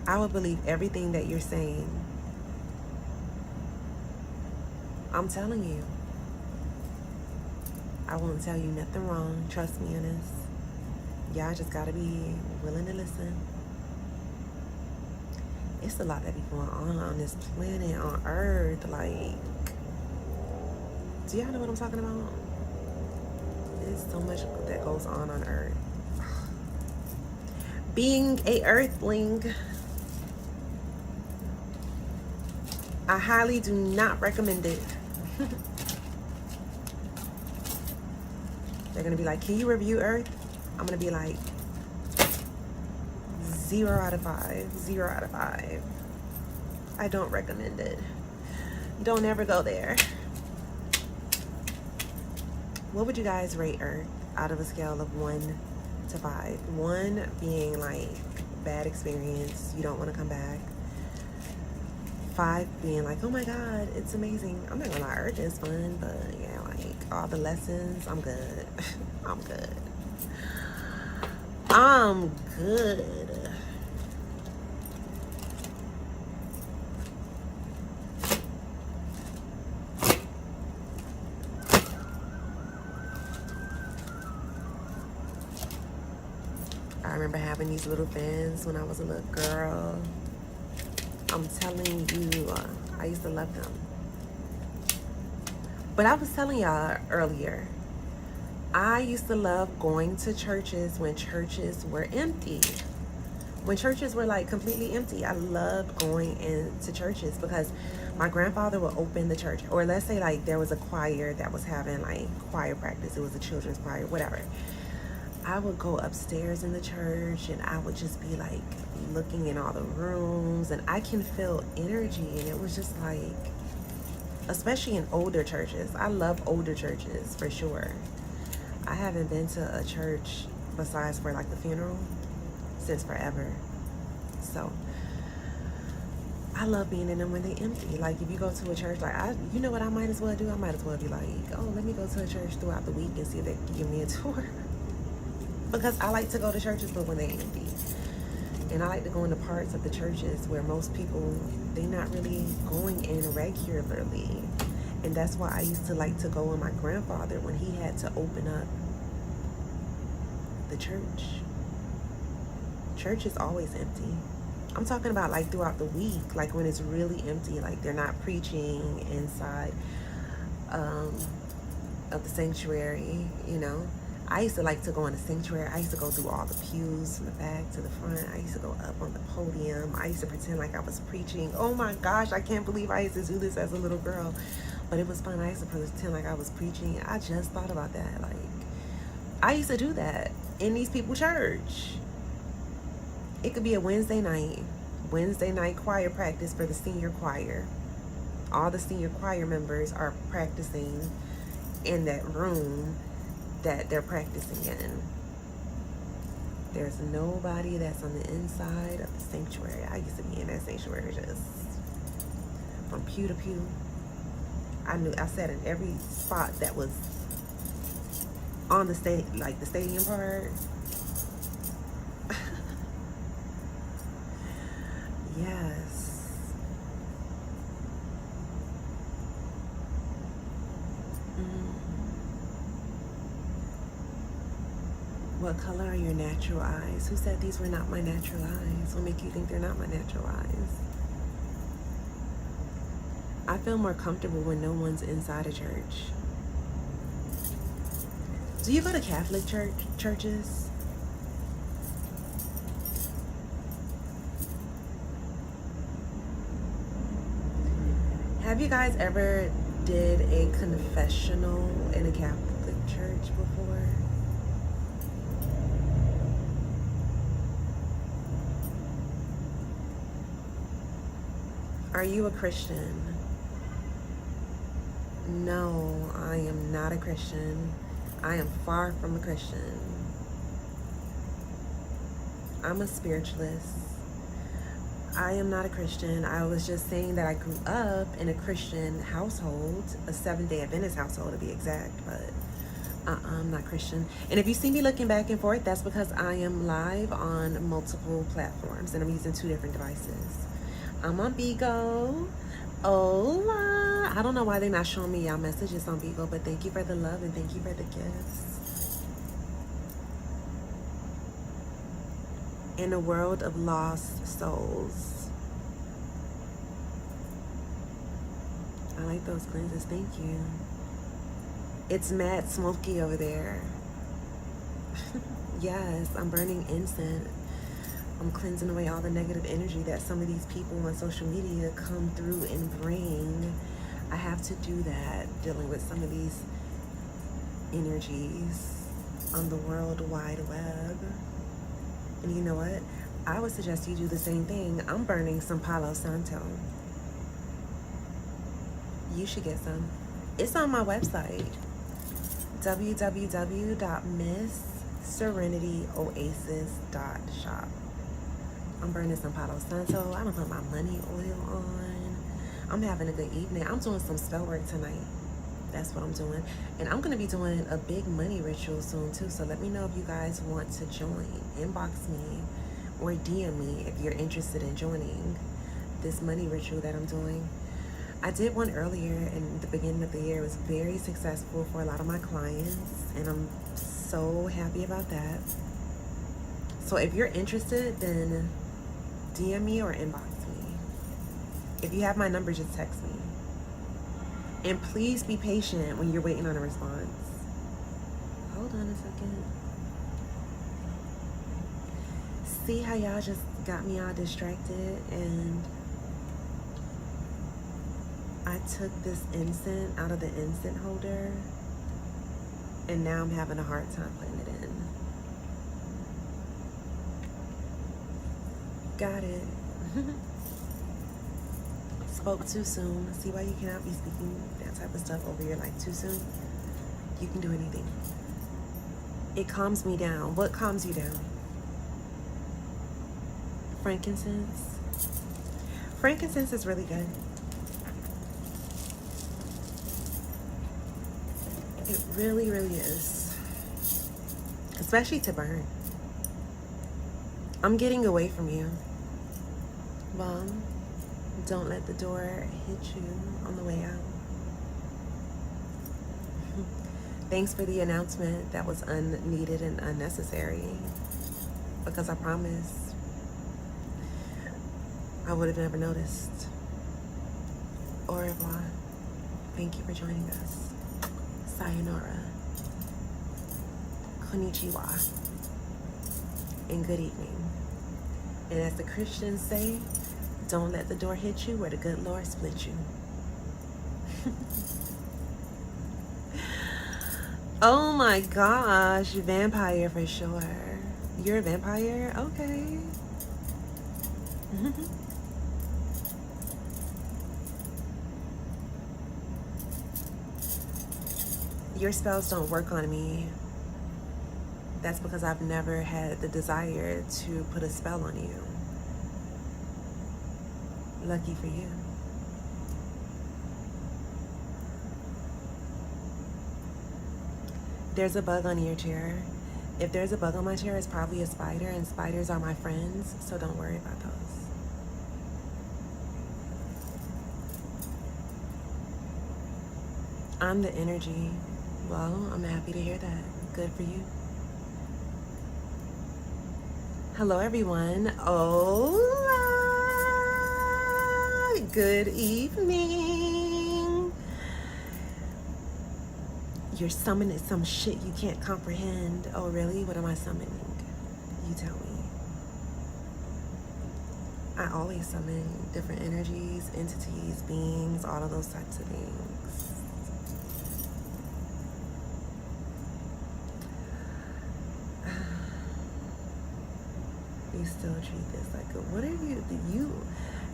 I would believe everything that you're saying. I'm telling you. I won't tell you nothing wrong. Trust me in this. Y'all just gotta be willing to listen. It's a lot that be going on this planet, on Earth. Like, do y'all know what I'm talking about? There's so much that goes on Earth. Being a Earthling, I highly do not recommend it. They're gonna be like, can you review Earth? I'm gonna be like, 0 out of 5. 0 out of 5. I don't recommend it. Don't ever go there. What would you guys rate Earth out of a scale of 1 to 5? 1 being like bad experience, you don't want to come back. 5 being like, oh my God, it's amazing. I'm not gonna lie, Earth is fun, but yeah, like all the lessons, I'm good. I'm good. I'm good. I remember having these little fans when I was a little girl. I'm telling you, I used to love them. But I was telling y'all earlier, I used to love going to churches when churches were empty. When churches were like completely empty, I loved going into churches because my grandfather would open the church. Or let's say like there was a choir that was having like choir practice. It was a children's choir, whatever. I would go upstairs in the church and I would just be like looking in all the rooms, and I can feel energy, and it was just like, especially in older churches. I love older churches for sure. I haven't been to a church besides for like the funeral since forever. So I love being in them when they empty. Like if you go to a church, like you know what I might as well do? I might as well be like, oh, let me go to a church throughout the week and see if they can give me a tour. Because I like to go to churches, but when they're empty. And I like to go into parts of the churches where most people, they're not really going in regularly. And that's why I used to like to go with my grandfather when he had to open up the church. Church is always empty. I'm talking about like throughout the week, like when it's really empty, like they're not preaching inside of the sanctuary, you know. I used to like to go in the sanctuary. I used to go through all the pews from the back to the front. I used to go up on the podium. I used to pretend like I was preaching. Oh my gosh, I can't believe I used to do this as a little girl. But it was fun. I used to pretend like I was preaching. I just thought about that. Like, I used to do that in these people's church. It could be a Wednesday night choir practice for the senior choir. All the senior choir members are practicing in that room that they're practicing in. There's nobody that's on the inside of the sanctuary. I used to be in that sanctuary just from pew to pew. I sat in every spot that was on the stage, like the stadium part. Yes. What color are your natural eyes? Who said these were not my natural eyes? What make you think they're not my natural eyes? I feel more comfortable when no one's inside a church. Do you go to Catholic churches? Have you guys ever did a confessional in a Catholic church before? Are you a Christian? No, I am not a Christian. I am far from a Christian. I'm a spiritualist. I am not a Christian. I was just saying that I grew up in a Christian household, a Seventh-day Adventist household to be exact, but I'm not Christian. And if you see me looking back and forth, that's because I am live on multiple platforms and I'm using 2 different devices. I'm on Bigo. Hola. I don't know why they're not showing me y'all messages on Bigo, but thank you for the love and thank you for the gifts. In a world of lost souls. I like those cleanses, thank you. It's mad smoky over there. Yes, I'm burning incense. I'm cleansing away all the negative energy that some of these people on social media come through and bring. I have to do that, dealing with some of these energies on the World Wide Web. And you know what? I would suggest you do the same thing. I'm burning some Palo Santo. You should get some. It's on my website, www.MissSerenityOasis.shop. I'm burning some Palo Santo. I don't put my money oil on. I'm having a good evening. I'm doing some spell work tonight. That's what I'm doing. And I'm going to be doing a big money ritual soon too. So let me know if you guys want to join. Inbox me or DM me if you're interested in joining this money ritual that I'm doing. I did one earlier in the beginning of the year. It was very successful for a lot of my clients. And I'm so happy about that. So if you're interested, then DM me or inbox me. If you have my number, just text me. And please be patient when you're waiting on a response. Hold on a second. See how y'all just got me all distracted and I took this incense out of the incense holder and now I'm having a hard time putting it in. Got it. Spoke too soon. See why you cannot be speaking that type of stuff over your life too soon? You can do anything. It calms me down. What calms you down? Frankincense. Frankincense is really good. It really, really is. Especially to burn. I'm getting away from you. Mom, don't let the door hit you on the way out. Thanks for the announcement. That was unneeded and unnecessary. Because I promise I would have never noticed. Au revoir. Thank you for joining us. Sayonara. Konnichiwa. And good evening. And as the Christians say, don't let the door hit you where the good Lord split you. Oh my gosh, vampire for sure. You're a vampire? Okay. your spells don't work on me, that's because I've never had the desire to put a spell on you. Lucky for you. There's a bug on your chair. If there's a bug on my chair, it's probably a spider, and spiders are my friends, so don't worry about those. I'm the energy. Well, I'm happy to hear that. Good for you. Hello, everyone. Hola. Good evening. You're summoning some shit you can't comprehend. Oh, really? What am I summoning? You tell me. I always summon different energies, entities, beings, all of those types of things. You still treat this like a, what are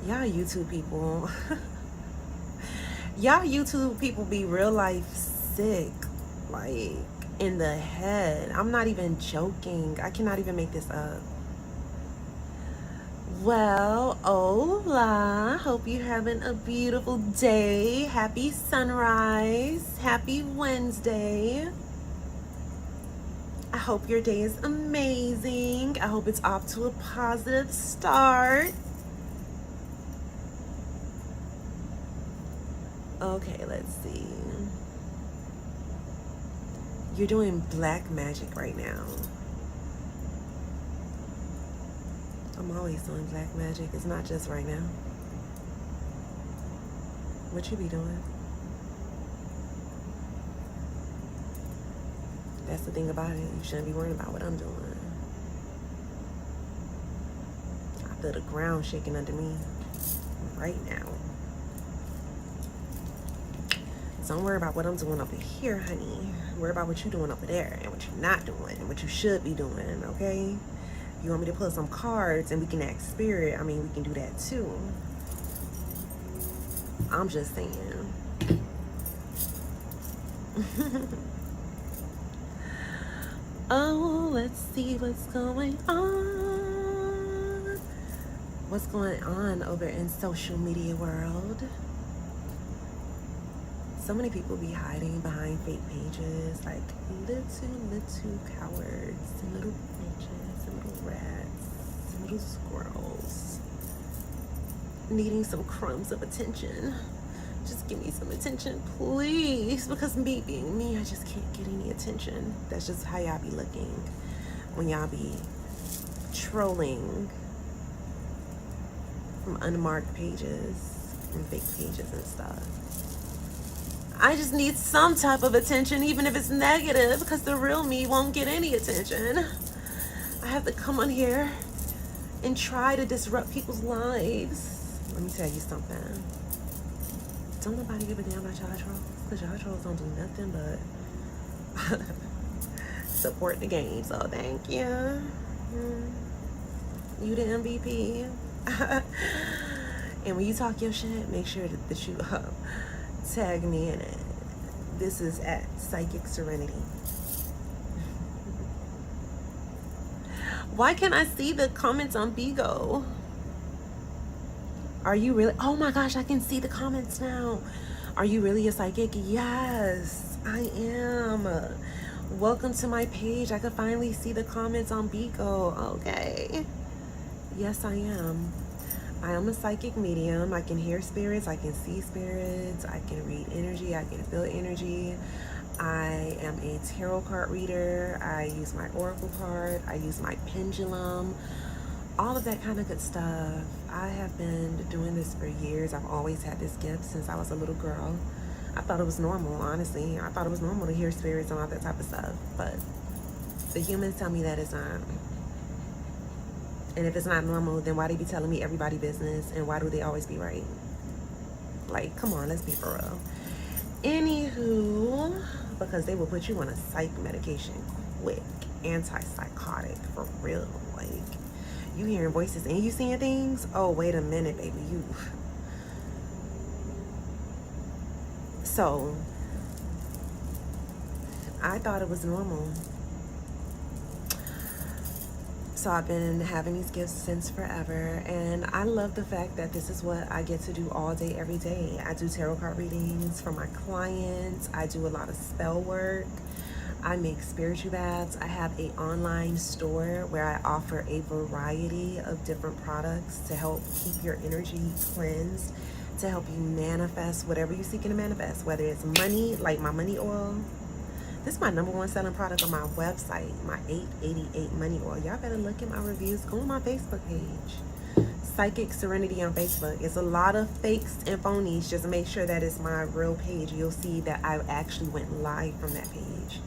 y'all YouTube people. Y'all YouTube people be real life sick, like in the head. I'm not even joking. I cannot even make this up. Well, hola. Hope you're having a beautiful day. Happy sunrise. Happy Wednesday. I hope your day is amazing. I hope it's off to a positive start. Okay, let's see. You're doing black magic right now. I'm always doing black magic. It's not just right now. What you be doing? That's the thing about it. You shouldn't be worrying about what I'm doing. I feel the ground shaking under me right now. Don't worry about what I'm doing over here, honey. Worry about what you're doing over there and what you're not doing and what you should be doing, okay? If you want me to pull some cards and we can act spirit, I mean, we can do that too. I'm just saying. Oh, let's see what's going on. What's going on over in social media world? So many people be hiding behind fake pages, like little cowards, and little bitches, and little rats, and little squirrels, needing some crumbs of attention. Just give me some attention, please, because me being me, I just can't get any attention. That's just how y'all be looking when y'all be trolling from unmarked pages and fake pages and stuff. I just need some type of attention, even if it's negative, because the real me won't get any attention. I have to come on here and try to disrupt people's lives. Let me tell you something. Don't nobody give a damn about y'all trolls, because y'all trolls don't do nothing but support the game. So thank you. You the MVP. And when you talk your shit, make sure that you tag me in it. This is at Psychic Serenity. Why can't I see the comments on Bigo? Are you really? Oh my gosh, I can see the comments now. Are you really a psychic? Yes, I am. Welcome to my page. I could finally see the comments on Bigo. Okay. Yes, I am. I am a psychic medium. I can hear spirits. I can see spirits. I can read energy. I can feel energy. I am a tarot card reader. I use my oracle card. I use my pendulum. All of that kind of good stuff. I have been doing this for years. I've always had this gift since I was a little girl. I thought it was normal, honestly. I thought it was normal to hear spirits and all that type of stuff. But the humans tell me that it's not. And if it's not normal, then why they be telling me everybody business, and why do they always be right? Like, come on, let's be for real. Anywho, because they will put you on a psych medication quick, antipsychotic, for real. Like, you hearing voices and you seeing things? Oh, wait a minute, baby, you. So, I thought it was normal. So I've been having these gifts since forever, and I love the fact that this is what I get to do all day, every day. I do tarot card readings for my clients. I do a lot of spell work. I make spiritual baths. I have an online store where I offer a variety of different products to help keep your energy cleansed, to help you manifest whatever you're seeking to manifest, whether it's money, like my money oil. This is my #1 selling product on my website, my 888 money oil. Y'all better look at my reviews. Go on my Facebook page. Psychic Serenity on Facebook. It's a lot of fakes and phonies. Just make sure that it's my real page. You'll see that I actually went live from that page.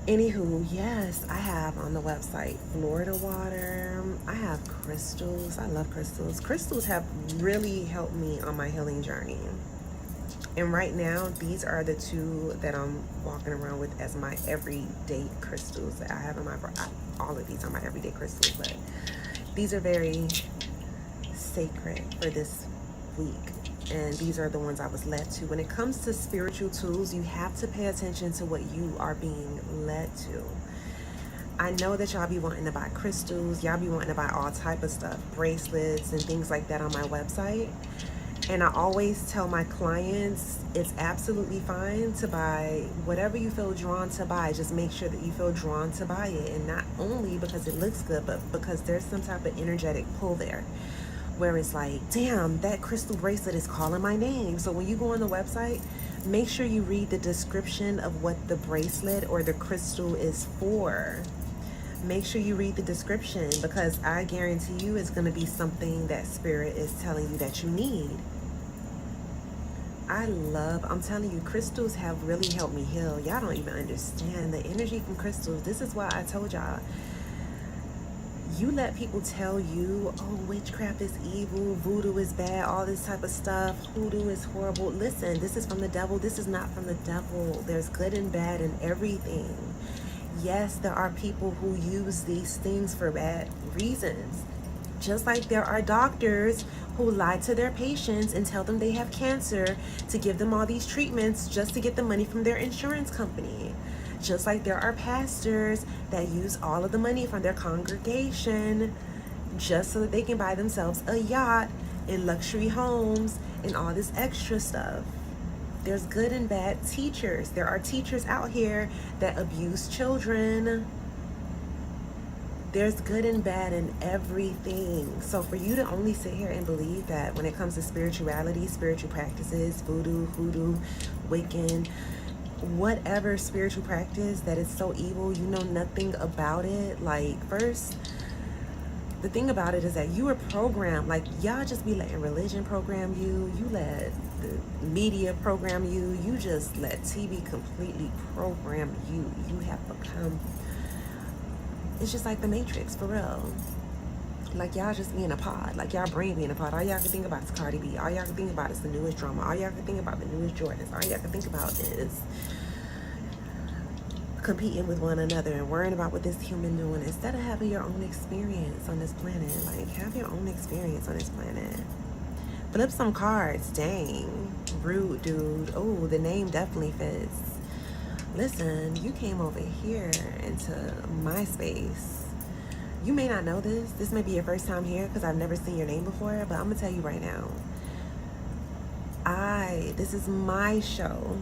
Anywho, yes, I have on the website Florida water. I have crystals. I love crystals. Crystals have really helped me on my healing journey. And right now, these are the two that I'm walking around with as my everyday crystals that I have in my, all of these are my everyday crystals, but these are very sacred for this week. And these are the ones I was led to. When it comes to spiritual tools, you have to pay attention to what you are being led to. I know that y'all be wanting to buy crystals. Y'all be wanting to buy all type of stuff, bracelets and things like that on my website. And I always tell my clients it's absolutely fine to buy whatever you feel drawn to buy. Just make sure that you feel drawn to buy it. And not only because it looks good, but because there's some type of energetic pull there. Where it's like, damn, that crystal bracelet is calling my name. So when you go on the website, make sure you read the description of what the bracelet or the crystal is for. Make sure you read the description, because I guarantee you it's going to be something that spirit is telling you that you need. I'm telling you, crystals have really helped me heal. Y'all don't even understand the energy from crystals. This is why I told y'all, you let people tell you, oh, witchcraft is evil, voodoo is bad, all this type of stuff, hoodoo is horrible. Listen, this is from the devil. This is not from the devil. There's good and bad in everything. Yes, there are people who use these things for bad reasons. Just like there are doctors who lie to their patients and tell them they have cancer to give them all these treatments just to get the money from their insurance company. Just like there are pastors that use all of the money from their congregation just so that they can buy themselves a yacht and luxury homes and all this extra stuff. There's good and bad teachers. There are teachers out here that abuse children. There's good and bad in everything. So for you to only sit here and believe that when it comes to spirituality, spiritual practices, voodoo, hoodoo, Wiccan, whatever spiritual practice that is so evil, you know nothing about it. Like, first, the thing about it is that you were programmed. Like, y'all just be letting religion program you. You let the media program you. You just let TV completely program you. You have become, it's just like the Matrix, for real. Like, y'all just be in a pod. Like, y'all brain be in a pod. All y'all can think about is Cardi B. All y'all can think about is the newest drama. All y'all can think about the newest Jordans. All y'all can think about is competing with one another and worrying about what this human doing, instead of having your own experience on this planet. Like, have your own experience on this planet. Flip some cards. Dang. Rude, dude. Oh, the name definitely fits. Listen, you came over here into my space. You may not know this. This may be your first time here because I've never seen your name before, but I'm going to tell you right now. This is my show.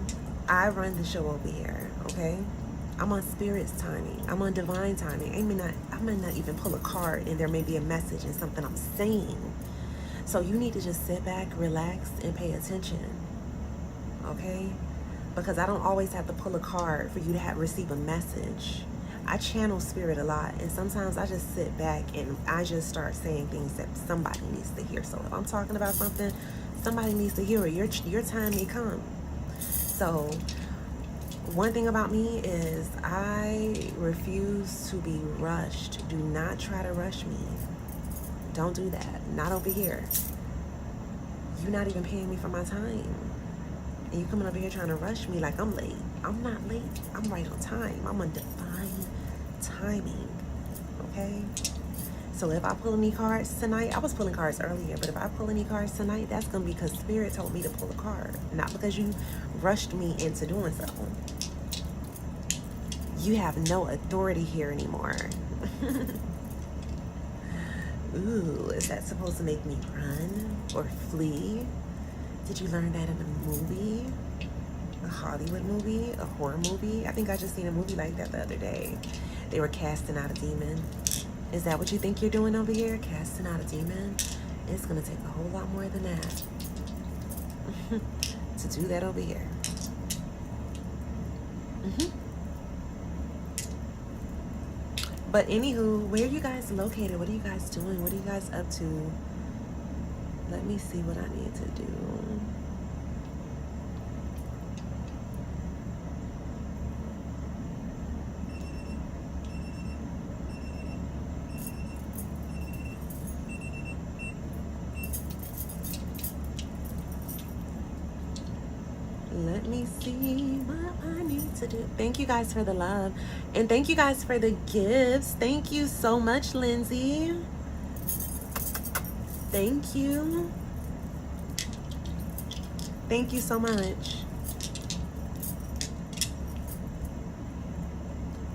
I run the show over here, okay? I'm on spirit's timing. I'm on divine timing. I may not even pull a card and there may be a message in something I'm saying. So you need to just sit back, relax, and pay attention, okay? Because I don't always have to pull a card for you to receive a message. I channel spirit a lot, and sometimes I just sit back and I just start saying things that somebody needs to hear. So if I'm talking about something, somebody needs to hear it. Your time may come. So one thing about me is I refuse to be rushed. Do not try to rush me. Don't do that. Not over here. You're not even paying me for my time. And you coming over here trying to rush me like I'm late. I'm not late. I'm right on time. I'm on divine timing. Okay? So if I pull any cards tonight, I was pulling cards earlier, but if I pull any cards tonight, that's going to be because Spirit told me to pull a card. Not because you rushed me into doing so. You have no authority here anymore. Ooh, is that supposed to make me run or flee? Did you learn that in a movie? A Hollywood movie? A horror movie? I think I just seen a movie like that the other day. They were casting out a demon. Is that what you think you're doing over here? Casting out a demon? It's gonna take a whole lot more than that to do that over here. But anywho, where are you guys located? What are you guys doing? What are you guys up to? Let me see what I need to do. Let me see what I need to do. Thank you guys for the love. And thank you guys for the gifts. Thank you so much, Lindsay. Thank you. Thank you so much.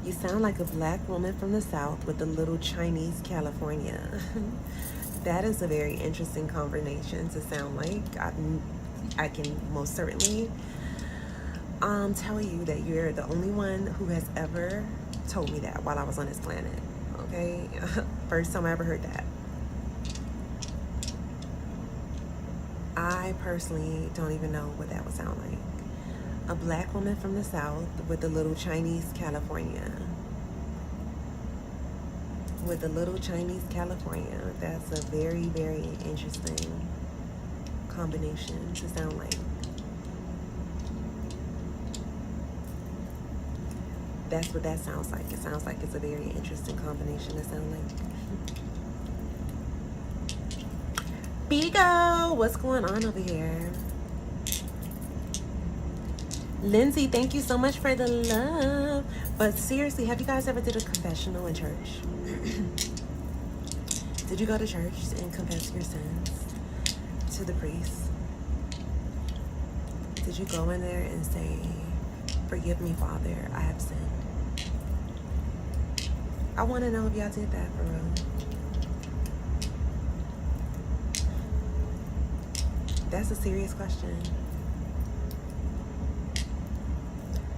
You sound like a black woman from the South with a little Chinese California. That is a very interesting combination to sound like. I can most certainly tell you that you're the only one who has ever told me that while I was on this planet. Okay? First time I ever heard that. I personally don't even know what that would sound like. A black woman from the South with a little Chinese California. With a little Chinese California. That's a very, very interesting combination to sound like. That's what that sounds like. It sounds like it's a very interesting combination to sound like. Bigo, what's going on over here? Lindsay, thank you so much for the love. But seriously, have you guys ever did a confessional in church? Did you go to church and confess your sins to the priest? Did you go in there and say, "Forgive me, Father, I have sinned"? I want to know if y'all did that for real. That's a serious question.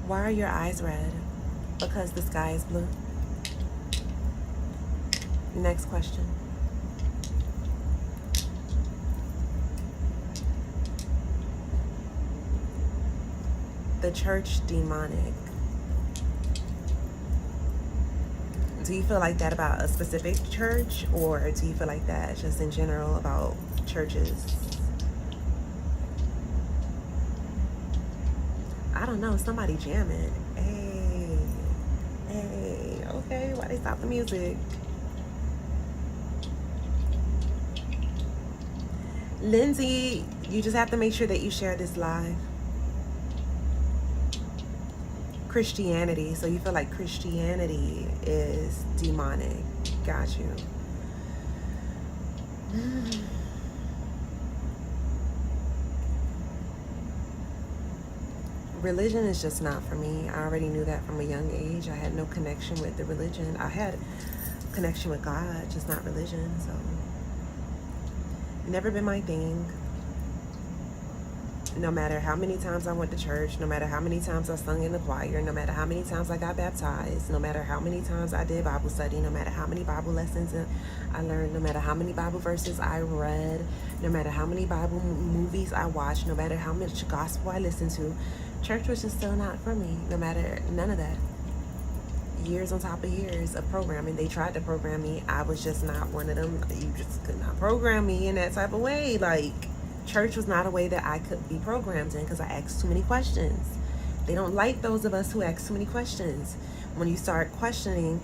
Why are your eyes red? Because the sky is blue. Next question. The church demonic. Do you feel like that about a specific church, or do you feel like that just in general about churches? I don't know. Somebody jamming. Hey, hey. Okay, why they stop the music? Lindsay, you just have to make sure that you share this live. Christianity. So you feel like Christianity is demonic. Got you. Religion is just not for me. I already knew that from a young age. I had no connection with the religion. I had connection with God, just not religion. So never been my thing. No matter how many times I went to church, no matter how many times I sung in the choir, no matter how many times I got baptized, no matter how many times I did Bible study, no matter how many Bible lessons I learned, no matter how many Bible verses I read, no matter how many Bible movies I watched, no matter how much gospel I listened to, church was just still not for me. No matter, none of that. Years on top of years of programming. They tried to program me. I was just not one of them. You just could not program me in that type of way. Like, church was not a way that I could be programmed in because I asked too many questions. They don't like those of us who ask too many questions. When you start questioning,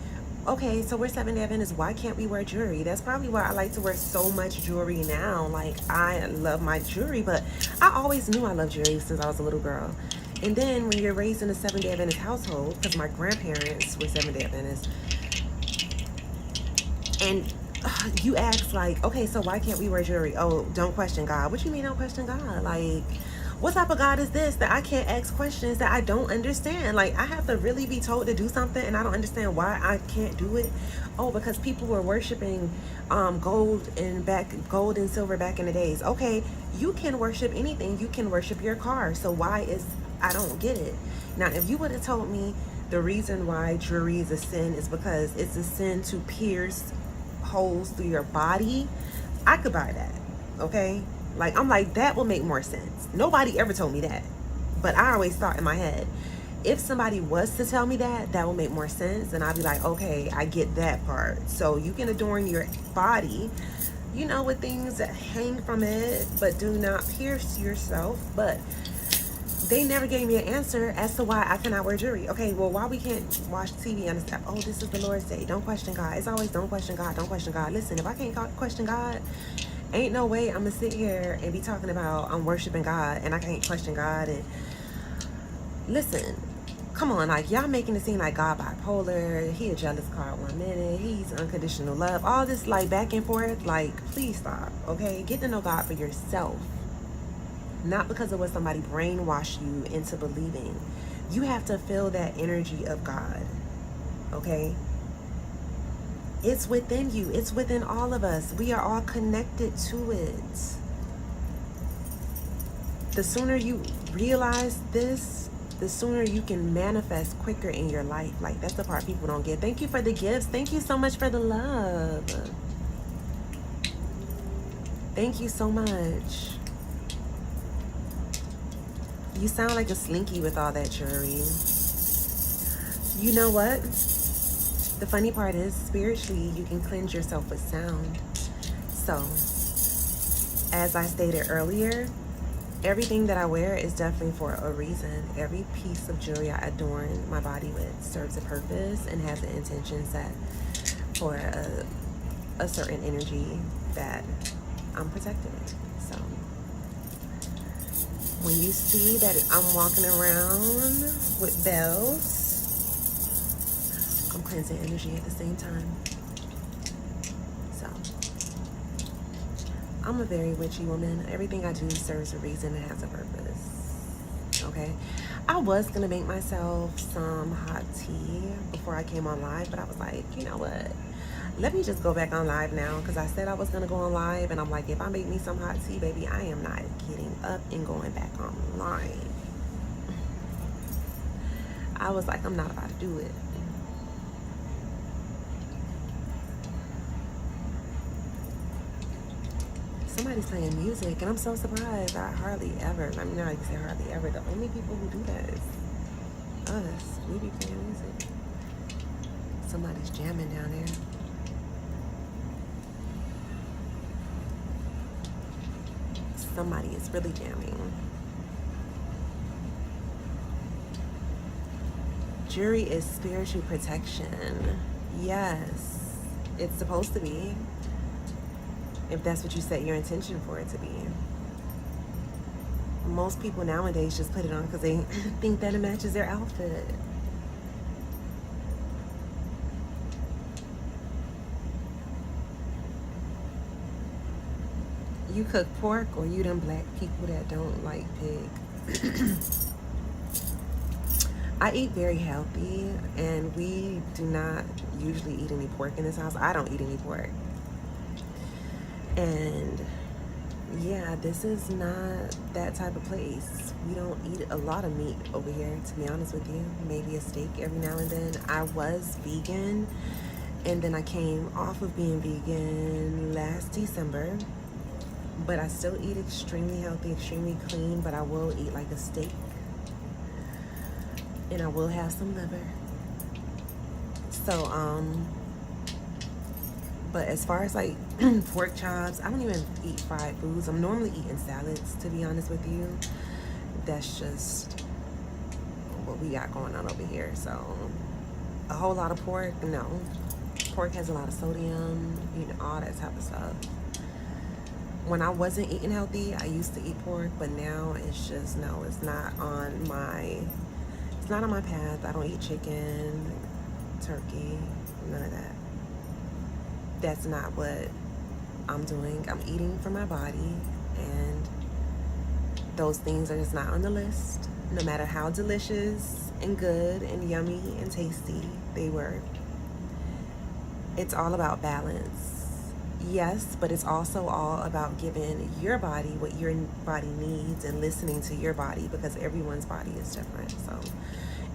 okay, so we're Seventh-day Adventists, why can't we wear jewelry? That's probably why I like to wear so much jewelry now. Like, I love my jewelry, but I always knew I loved jewelry since I was a little girl. And then when you're raised in a Seventh-day Adventist household, because my grandparents were Seventh-day Adventists, and you ask like, okay, so why can't we wear jewelry? Oh, don't question God. What you mean don't question God? Like, What type of God is this that I can't ask questions that I don't understand? Like, I have to really be told to do something and I don't understand why I can't do it. Oh, because people were worshiping gold and silver back in the days. Okay, you can worship anything. You can worship your car. So why is I don't get it. Now, if you would have told me the reason why jewelry is a sin is because it's a sin to pierce holes through your body, I could buy that. Okay? Like, I'm like, that will make more sense. Nobody ever told me that. But I always thought in my head, if somebody was to tell me that, that will make more sense. And I'd be like, okay, I get that part. So you can adorn your body, you know, with things that hang from it, but do not pierce yourself. But they never gave me an answer as to why I cannot wear jewelry. Okay, well, why we can't watch TV on this app? Oh, this is the Lord's Day. Don't question God. It's always don't question God. Don't question God. Listen, if I can't question God, ain't no way I'm gonna sit here and be talking about I'm worshiping God and I can't question God. And listen, come on, like, y'all making it seem like God bipolar, he a jealous card 1 minute, he's unconditional love, all this like back and forth. Like, please stop. Okay, get to know God for yourself, not because of what somebody brainwashed you into believing. You have to feel that energy of God. Okay, it's within you. It's within all of us. We are all connected to it. The sooner you realize this, the sooner you can manifest quicker in your life. Like, that's the part people don't get. Thank you for the gifts. Thank you so much for the love. Thank you so much. You sound like a slinky with all that jewelry. You know what? The funny part is, spiritually, you can cleanse yourself with sound. So, as I stated earlier, everything that I wear is definitely for a reason. Every piece of jewelry I adorn my body with serves a purpose and has an intention set for a certain energy that I'm protecting it. So, when you see that I'm walking around with bells, I'm cleansing energy at the same time. So, I'm a very witchy woman. Everything I do serves a reason and has a purpose. Okay? I was going to make myself some hot tea before I came on live, but I was like, you know what? Let me just go back on live now, because I said I was going to go on live, and I'm like, if I make me some hot tea, baby, I am not getting up and going back online. I was like, I'm not about to do it. Somebody's playing music, and I'm so surprised. I hardly ever, I mean, not even say hardly ever, the only people who do that is us. We be playing music. Somebody's jamming down there. Somebody is really jamming. Jewelry is spiritual protection. Yes, it's supposed to be, if that's what you set your intention for it to be. Most people nowadays just put it on because they think that it matches their outfit. You cook pork, or you them black people that don't like pig? I eat very healthy, and we do not usually eat any pork in this house. I don't eat any pork. And yeah, this is not that type of place. We don't eat a lot of meat over here, to be honest with you. Maybe a steak every now and then. I was vegan, and then I came off of being vegan last December. But I still eat extremely healthy, extremely clean, but I will eat like a steak. And I will have some liver. So, but as far as like pork chops, I don't even eat fried foods. I'm normally eating salads, to be honest with you. That's just what we got going on over here. So, a whole lot of pork, no. Pork has a lot of sodium, you know, all that type of stuff. When I wasn't eating healthy, I used to eat pork, but now it's just, no, it's not on my path. I don't eat chicken, turkey, none of that. That's not what I'm doing. I'm eating for my body, and those things are just not on the list. No matter how delicious and good and yummy and tasty they were. It's all about balance. Yes, but it's also all about giving your body what your body needs and listening to your body, because everyone's body is different. So,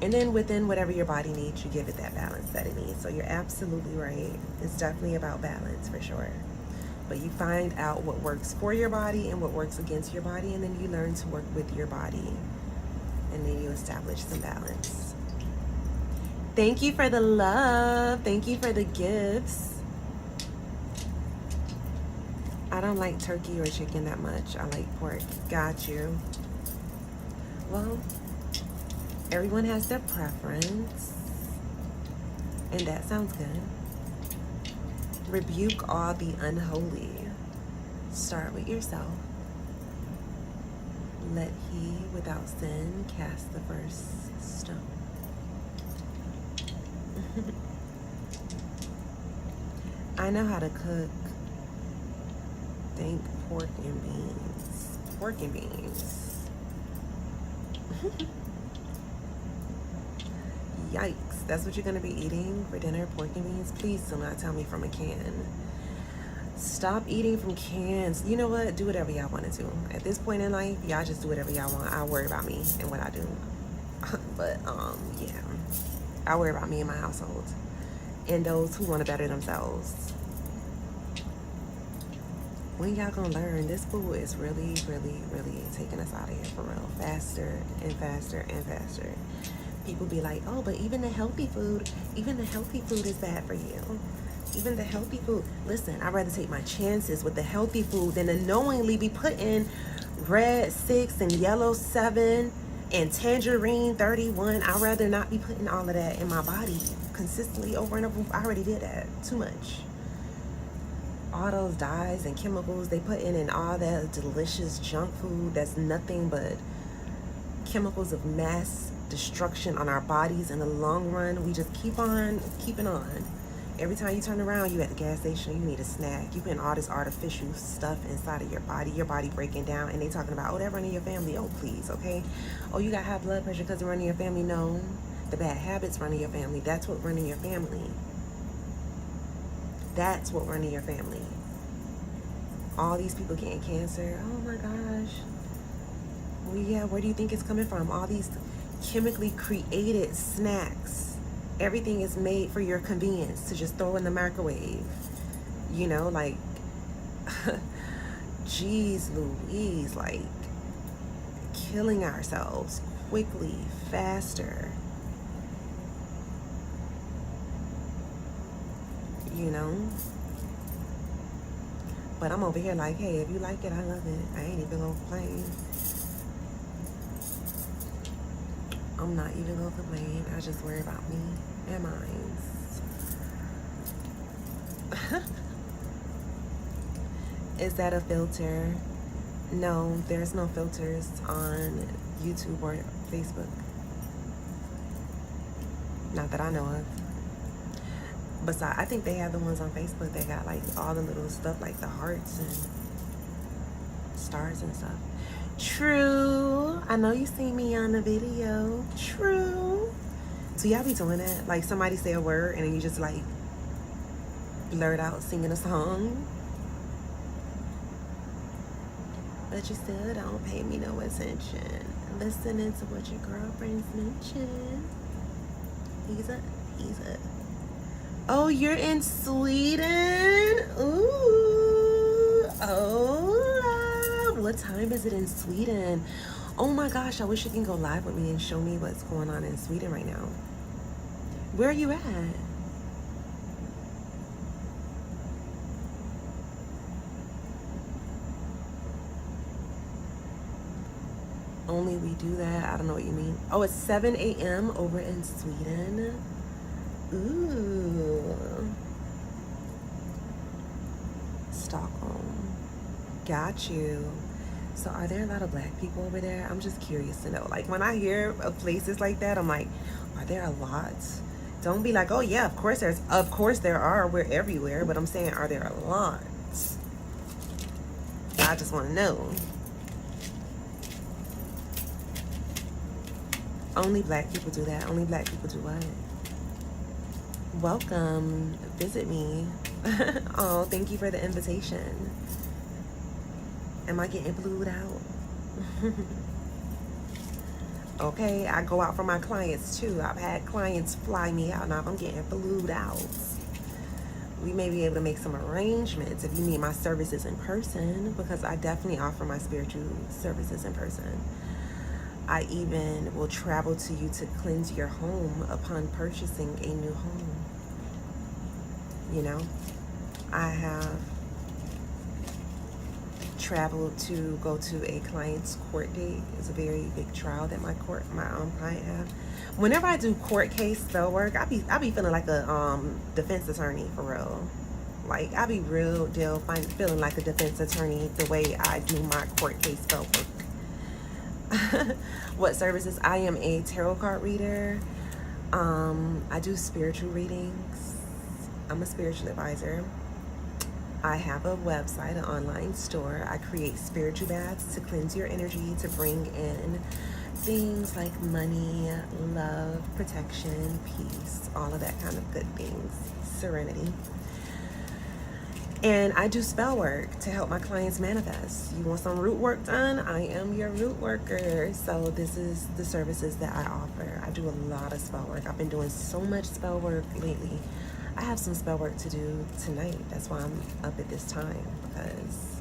and then within whatever your body needs, you give it that balance that it needs. So you're absolutely right. It's definitely about balance for sure. But you find out what works for your body and what works against your body, and then you learn to work with your body, and then you establish some balance. Thank you for the love. Thank you for the gifts. I don't like turkey or chicken that much. I like pork. Got you. Well, everyone has their preference, and that sounds good. Rebuke all the unholy. Start with yourself. Let he without sin cast the first stone. I know how to cook. Think pork and beans. Pork and beans. Yikes. That's what you're going to be eating for dinner? Pork and beans? Please do not tell me from a can. Stop eating from cans. You know what? Do whatever y'all want to do. At this point in life, y'all just do whatever y'all want. I'll worry about me and what I do. But, yeah. I worry about me and my household. And those who want to better themselves. When y'all gonna learn? This food is really, really, really taking us out of here for real. Faster and faster and faster. People be like, oh, but even the healthy food is bad for you. Even the healthy food. Listen, I'd rather take my chances with the healthy food than to knowingly be putting red 6 and yellow 7 and tangerine 31. I'd rather not be putting all of that in my body consistently over and over. I already did that. Too much. All those dyes and chemicals they put in all that delicious junk food that's nothing but chemicals of mass destruction on our bodies. In the long run, we just keep on keeping on. Every time you turn around, you at the gas station, you need a snack. You putting all this artificial stuff inside of your body breaking down, and they talking about, oh, that running your family. Oh, please, okay? Oh, you got high blood pressure because of running your family. No, the bad habits running your family. That's what running your family. That's what running your family. All these people getting cancer. Oh my gosh. Well, yeah, where do you think it's coming from? All these chemically created snacks. Everything is made for your convenience to just throw in the microwave. You know, like, geez Louise, like, killing ourselves quickly, faster. You know? But I'm over here like, hey, if you like it, I love it. I ain't even gonna complain. I'm not even gonna complain. I just worry about me and mine. Is that a filter? No, there's no filters on YouTube or Facebook. Not that I know of. Besides, I think they have the ones on Facebook that got like all the little stuff like the hearts and stars and stuff. True. I know you see me on the video. True. So y'all be doing that? Like somebody say a word and then you just like blurt out singing a song? But you still don't pay me no attention. Listening to what your girlfriends mention. He's a. Oh, you're in Sweden? Ooh. Oh, what time is it in Sweden? Oh my gosh, I wish you can go live with me and show me what's going on in Sweden right now. Where are you at? Only we do that? I don't know what you mean. Oh, it's 7 a.m. over in Sweden. Ooh. Stockholm. Got you. So are there a lot of black people over there? I'm just curious to know. Like when I hear of places like that, I'm like, are there a lot? Don't be like, oh yeah, of course there are. We're everywhere. But I'm saying, are there a lot? I just want to know. Only black people do that. Only black people do what? Welcome. Visit me. Oh, thank you for the invitation. Am I getting blued out? Okay, I go out for my clients too. I've had clients fly me out. Now if I'm getting blued out, we may be able to make some arrangements if you need my services in person, because I definitely offer my spiritual services in person. I even will travel to you to cleanse your home upon purchasing a new home. You know, I have traveled to go to a client's court date. It's a very big trial that my client have. Whenever I do court case spell work, I be feeling like a defense attorney for real. Like I be real deal feeling like a defense attorney the way I do my court case spell work. What services? I am a tarot card reader. I do spiritual readings. I'm a spiritual advisor. I have a website, an online store. I create spiritual baths to cleanse your energy, to bring in things like money, love, protection, peace, all of that kind of good things, serenity. And I do spell work to help my clients manifest. You want some root work done? I am your root worker. So this is the services that I offer. I do a lot of spell work. I've been doing so much spell work lately. I have some spell work to do tonight. That's why I'm up at this time, because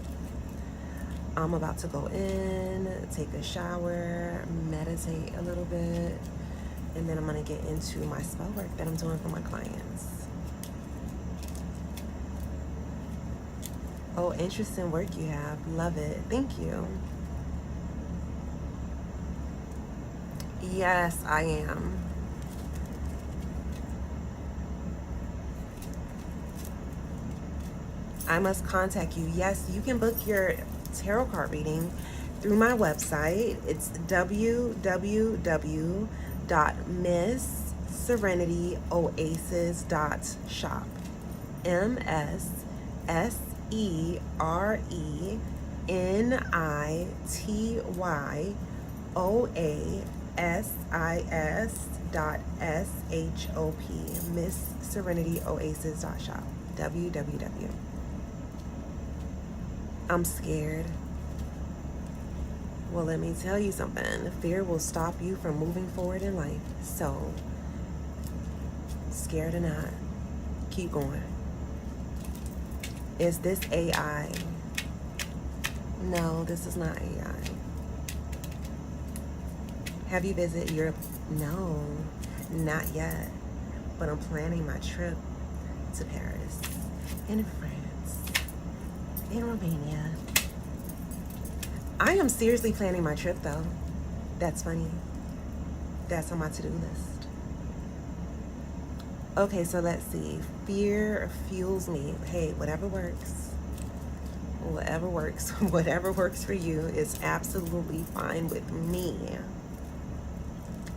I'm about to go in, take a shower, meditate a little bit, and then I'm gonna get into my spell work that I'm doing for my clients. Oh, interesting work you have. Love it. Thank you. Yes, I am. I must contact you. Yes, you can book your tarot card reading through my website. It's www.missserenityoasis.shop. MSSERENITYOASIS.SHOP. MissSerenityoasis.shop. www. I'm scared. Well, let me tell you something. Fear will stop you from moving forward in life. So, scared or not, keep going. Is this AI? No, this is not AI. Have you visited Europe? No, not yet. But I'm planning my trip to Paris, in France, in Romania. I am seriously planning my trip though. That's funny. That's on my to-do list. Okay, so let's see. Fear fuels me. Hey, whatever works. Whatever works. Whatever works for you is absolutely fine with me.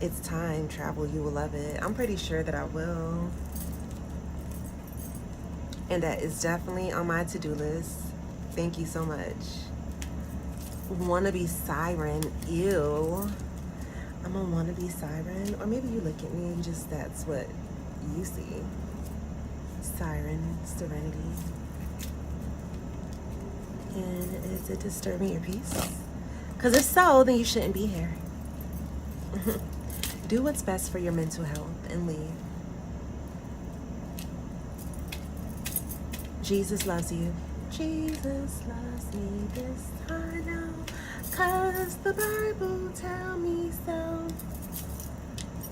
It's time. Travel. You will love it. I'm pretty sure that I will. And that is definitely on my to-do list. Thank you so much. Wannabe siren. Ew. I'm a wannabe siren. Or maybe you look at me and just that's what you see. Siren. Serenity. And is it disturbing your peace? Because if so, then you shouldn't be here. Do what's best for your mental health and leave. Jesus loves you. Jesus loves me, this I know, 'cause the Bible tell me so.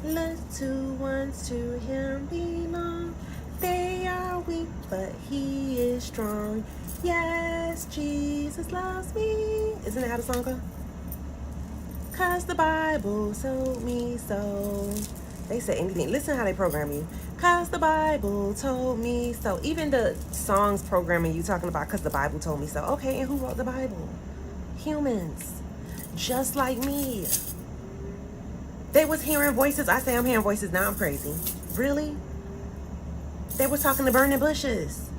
Little ones to him belong. They are weak, but he is strong. Yes, Jesus loves me. Isn't that how the song goes? 'Cause the Bible told me so. They say anything. Listen how they program you. 'Cause the Bible told me so. Even the songs programming you talking about 'cause the Bible told me so. Okay, and who wrote the Bible? Humans. Just like me. They was hearing voices. I say I'm hearing voices. Now I'm crazy. Really? They were talking to burning bushes.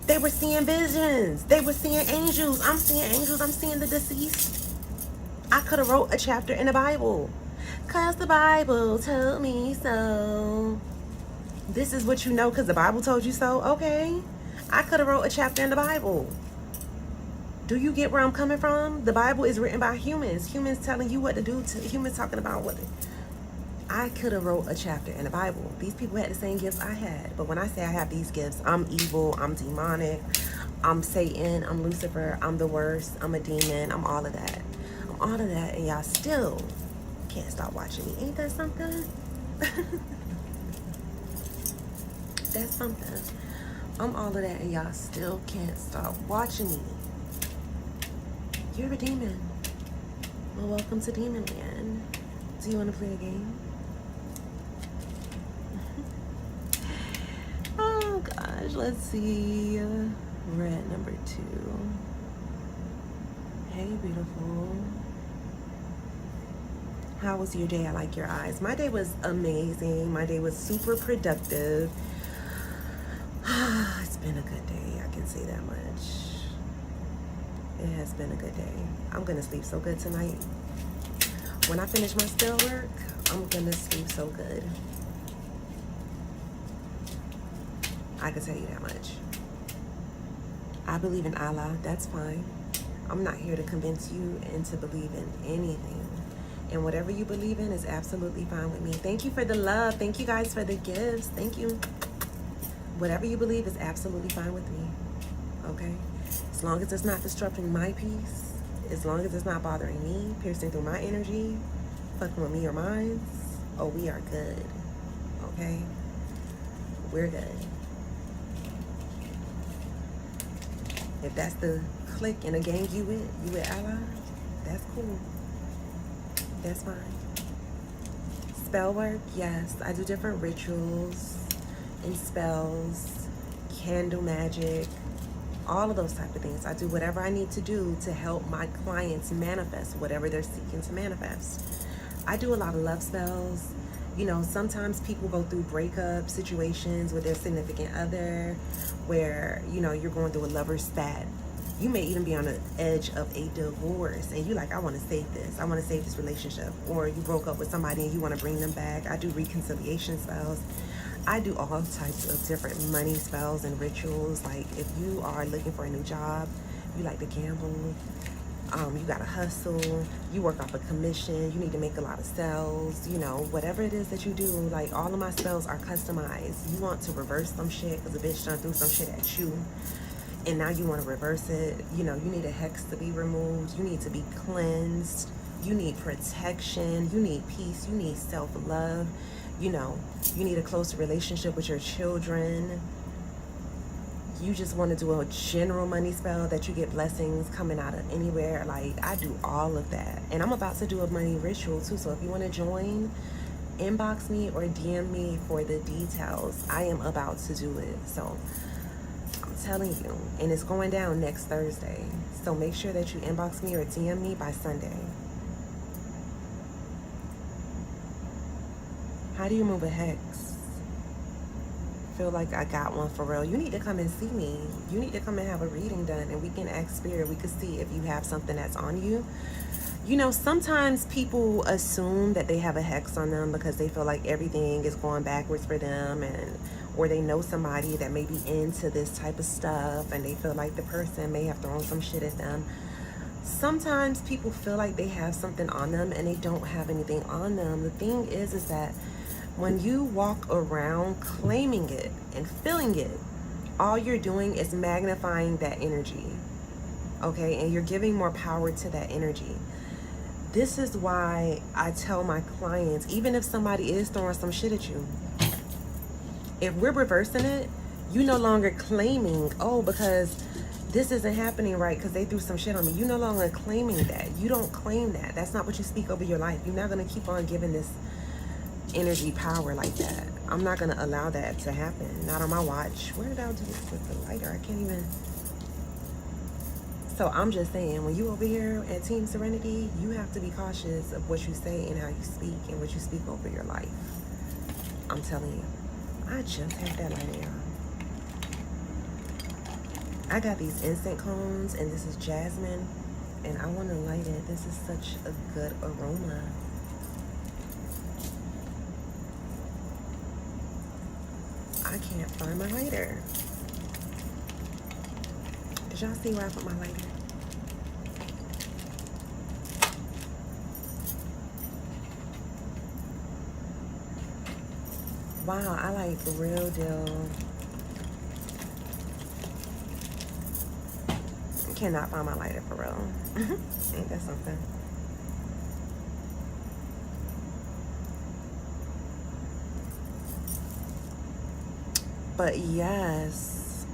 They were seeing visions. They were seeing angels. I'm seeing angels. I'm seeing the deceased. I could have wrote a chapter in the Bible. 'Cause the Bible told me so. This is what you know because the Bible told you so? Okay. I could have wrote a chapter in the Bible. Do you get where I'm coming from? The Bible is written by humans. Humans telling you what to do. Humans talking about what to... I could have wrote a chapter in the Bible. These people had the same gifts I had. But when I say I have these gifts, I'm evil, I'm demonic, I'm Satan, I'm Lucifer, I'm the worst, I'm a demon, I'm all of that. I'm all of that, and y'all still can't stop watching me. Ain't that something? That's something. I'm all of that, and y'all still can't stop watching me. You're a demon. Well, welcome to Demon Land. Do you want to play a game? Oh gosh, let's see. Red number 2. Hey, beautiful. How was your day? I like your eyes. My day was amazing. My day was super productive. It's been a good day. I can say that much. It has been a good day. I'm gonna sleep so good tonight. When I finish my spell work, I'm gonna sleep so good. I can tell you that much. I believe in Allah. That's fine. I'm not here to convince you into believing anything. And whatever you believe in is absolutely fine with me. Thank you for the love. Thank you guys for the gifts. Thank you. Whatever you believe is absolutely fine with me. Okay? As long as it's not disrupting my peace, as long as it's not bothering me, piercing through my energy, fucking with me or mine, oh, we are good. Okay? We're good. If that's the clique and the gang you with Allah, that's cool. That's fine. Spell work, yes. I do different rituals and spells, candle magic, all of those type of things. I do whatever I need to do to help my clients manifest whatever they're seeking to manifest. I do a lot of love spells. You know, sometimes people go through breakup situations with their significant other where, you know, you're going through a lover's spat. You may even be on the edge of a divorce and you like, I want to save this. I want to save this relationship. Or you broke up with somebody and you want to bring them back. I do reconciliation spells. I do all types of different money spells and rituals. Like if you are looking for a new job, you like to gamble, you got to hustle, you work off a commission, you need to make a lot of sales, you know, whatever it is that you do, like all of my spells are customized. You want to reverse some shit because a bitch done threw some shit at you and now you want to reverse it. You know, you need a hex to be removed, you need to be cleansed, you need protection, you need peace, you need self-love, you know, you need a close relationship with your children. You just want to do a general money spell that you get blessings coming out of anywhere. Like, I do all of that. And I'm about to do a money ritual too. So if you want to join, inbox me or DM me for the details. I am about to do it. So I'm telling you. And it's going down next Thursday. So make sure that you inbox me or DM me by Sunday. How do you move a hex? Feel like I got one for real. You need to come and see me. You need to come and have a reading done and we can ask spirit. We could see if you have something that's on you. You know, sometimes people assume that they have a hex on them because they feel like everything is going backwards for them, and or they know somebody that may be into this type of stuff and they feel like the person may have thrown some shit at them. Sometimes people feel like they have something on them and they don't have anything on them. The thing is that when you walk around claiming it and feeling it, all you're doing is magnifying that energy, okay? And you're giving more power to that energy. This is why I tell my clients, even if somebody is throwing some shit at you, if we're reversing it, you no longer claiming, oh, because this isn't happening right because they threw some shit on me. You no longer claiming that. You don't claim that. That's not what you speak over your life. You're not going to keep on giving this energy power like that. I'm not going to allow that to happen. Not on my watch. Where did I do this with the lighter? I can't even. So I'm just saying, when you over here at Team Serenity, you have to be cautious of what you say and how you speak and what you speak over your life. I'm telling you. I just had that lighter on. I got these incense cones and this is jasmine and I want to light it. This is such a good aroma. can't find my lighter. Did y'all see where I put my lighter? Wow, I like real deal. Cannot find my lighter for real. Ain't that something? But yes,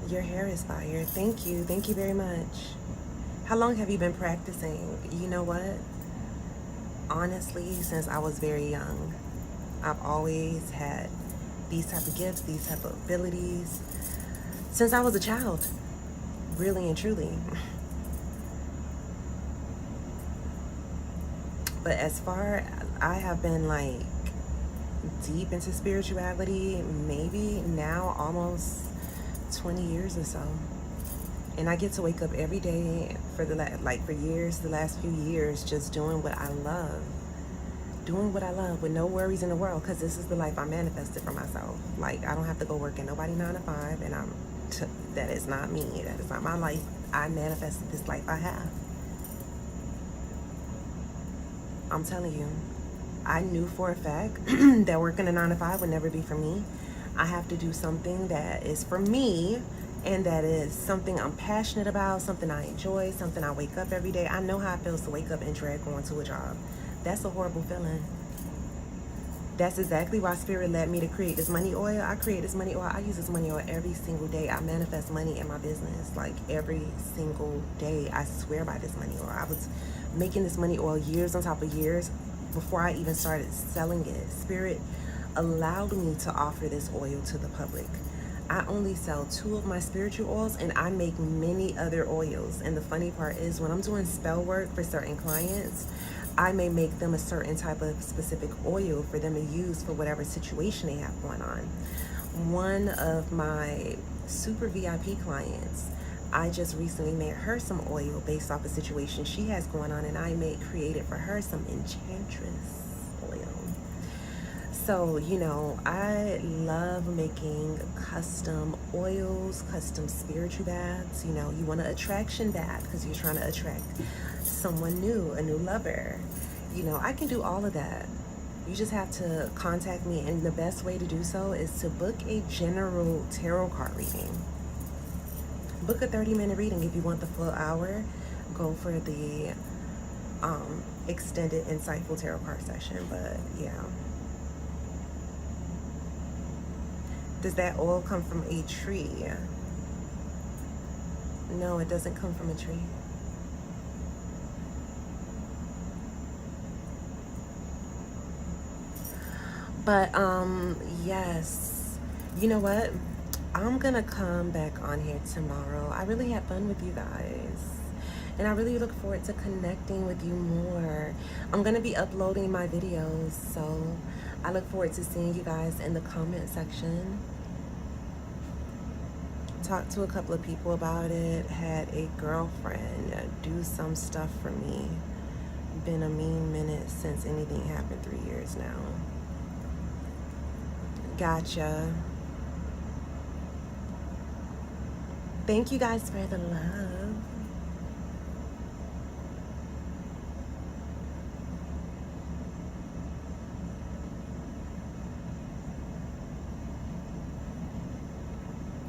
your hair is fire. Thank you. Thank you very much. How long have you been practicing? You know what? Honestly, since I was very young, I've always had these type of gifts, these type of abilities. Since I was a child, really and truly. But as far, I have been like deep into spirituality, maybe now almost 20 years or so. And I get to wake up every day for the last few years, just doing what I love. Doing what I love with no worries in the world, because this is the life I manifested for myself. Like, I don't have to go work at nobody 9 to 5, and that is not me. That is not my life. I manifested this life I have. I'm telling you, I knew for a fact that working a 9 to 5 would never be for me. I have to do something that is for me, and that is something I'm passionate about, something I enjoy, something I wake up every day. I know how it feels to wake up and dread going to a job. That's a horrible feeling. That's exactly why Spirit led me to create this money oil. I create this money oil. I use this money oil every single day. I manifest money in my business like every single day. I swear by this money oil. I was making this money oil years on top of years before I even started selling it. Spirit allowed me to offer this oil to the public. I only sell 2 of my spiritual oils, and I make many other oils. And the funny part is, when I'm doing spell work for certain clients, I may make them a certain type of specific oil for them to use for whatever situation they have going on. One of my super VIP clients, I just recently made her some oil based off a situation she has going on, and I created for her some enchantress oil. So, you know, I love making custom oils, custom spiritual baths. You know, you want an attraction bath because you're trying to attract someone new, a new lover. You know, I can do all of that. You just have to contact me, and the best way to do so is to book a general tarot card reading. Book a 30-minute reading. If you want the full hour, go for the extended insightful tarot card session. But yeah. Does that oil come from a tree? No, it doesn't come from a tree. But yes, you know what? I'm gonna come back on here tomorrow. I really had fun with you guys, and I really look forward to connecting with you more. I'm gonna be uploading my videos, so I look forward to seeing you guys in the comment section. Talked to a couple of people about it. Had a girlfriend do some stuff for me. Been a mean minute since anything happened. 3 years now. Gotcha. Thank you guys for the love.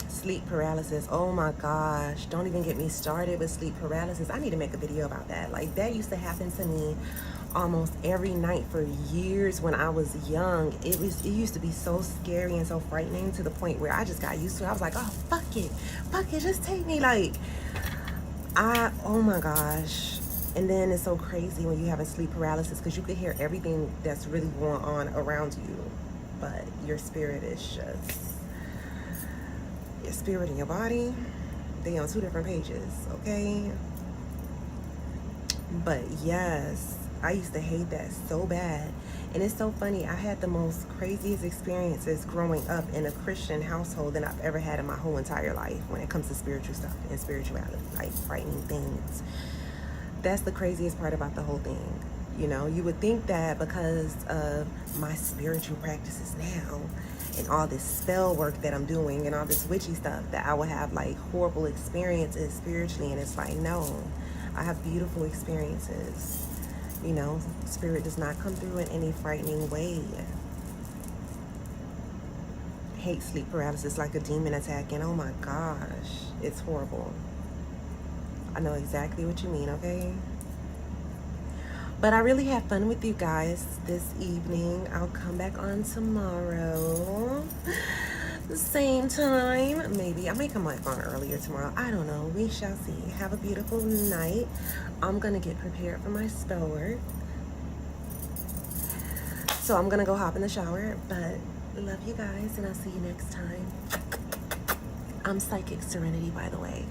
Sleep paralysis. Oh my gosh. Don't even get me started with sleep paralysis. I need to make a video about that. Like, that used to happen to me almost every night for years when I was young. It used to be so scary and so frightening to the point where I just got used to it. I was like, oh, fuck it, just take me. Like, oh my gosh. And then it's so crazy when you have a sleep paralysis, because you could hear everything that's really going on around you, but your spirit is just, your spirit and your body, they on 2 different pages, okay? But yes, I used to hate that so bad. And it's so funny, I had the most craziest experiences growing up in a Christian household than I've ever had in my whole entire life when it comes to spiritual stuff and spirituality, like frightening things. That's the craziest part about the whole thing. You know, you would think that because of my spiritual practices now and all this spell work that I'm doing and all this witchy stuff, that I would have like horrible experiences spiritually. And it's like, no, I have beautiful experiences. You know, spirit does not come through in any frightening way. Hate sleep paralysis like a demon attacking. Oh my gosh, it's horrible. I know exactly what you mean, okay? But I really had fun with you guys this evening. I'll come back on tomorrow. The same time. Maybe. I may come back on earlier tomorrow. I don't know. We shall see. Have a beautiful night. I'm going to get prepared for my spell work. So I'm going to go hop in the shower. But love you guys, and I'll see you next time. I'm Psychic Serenity, by the way.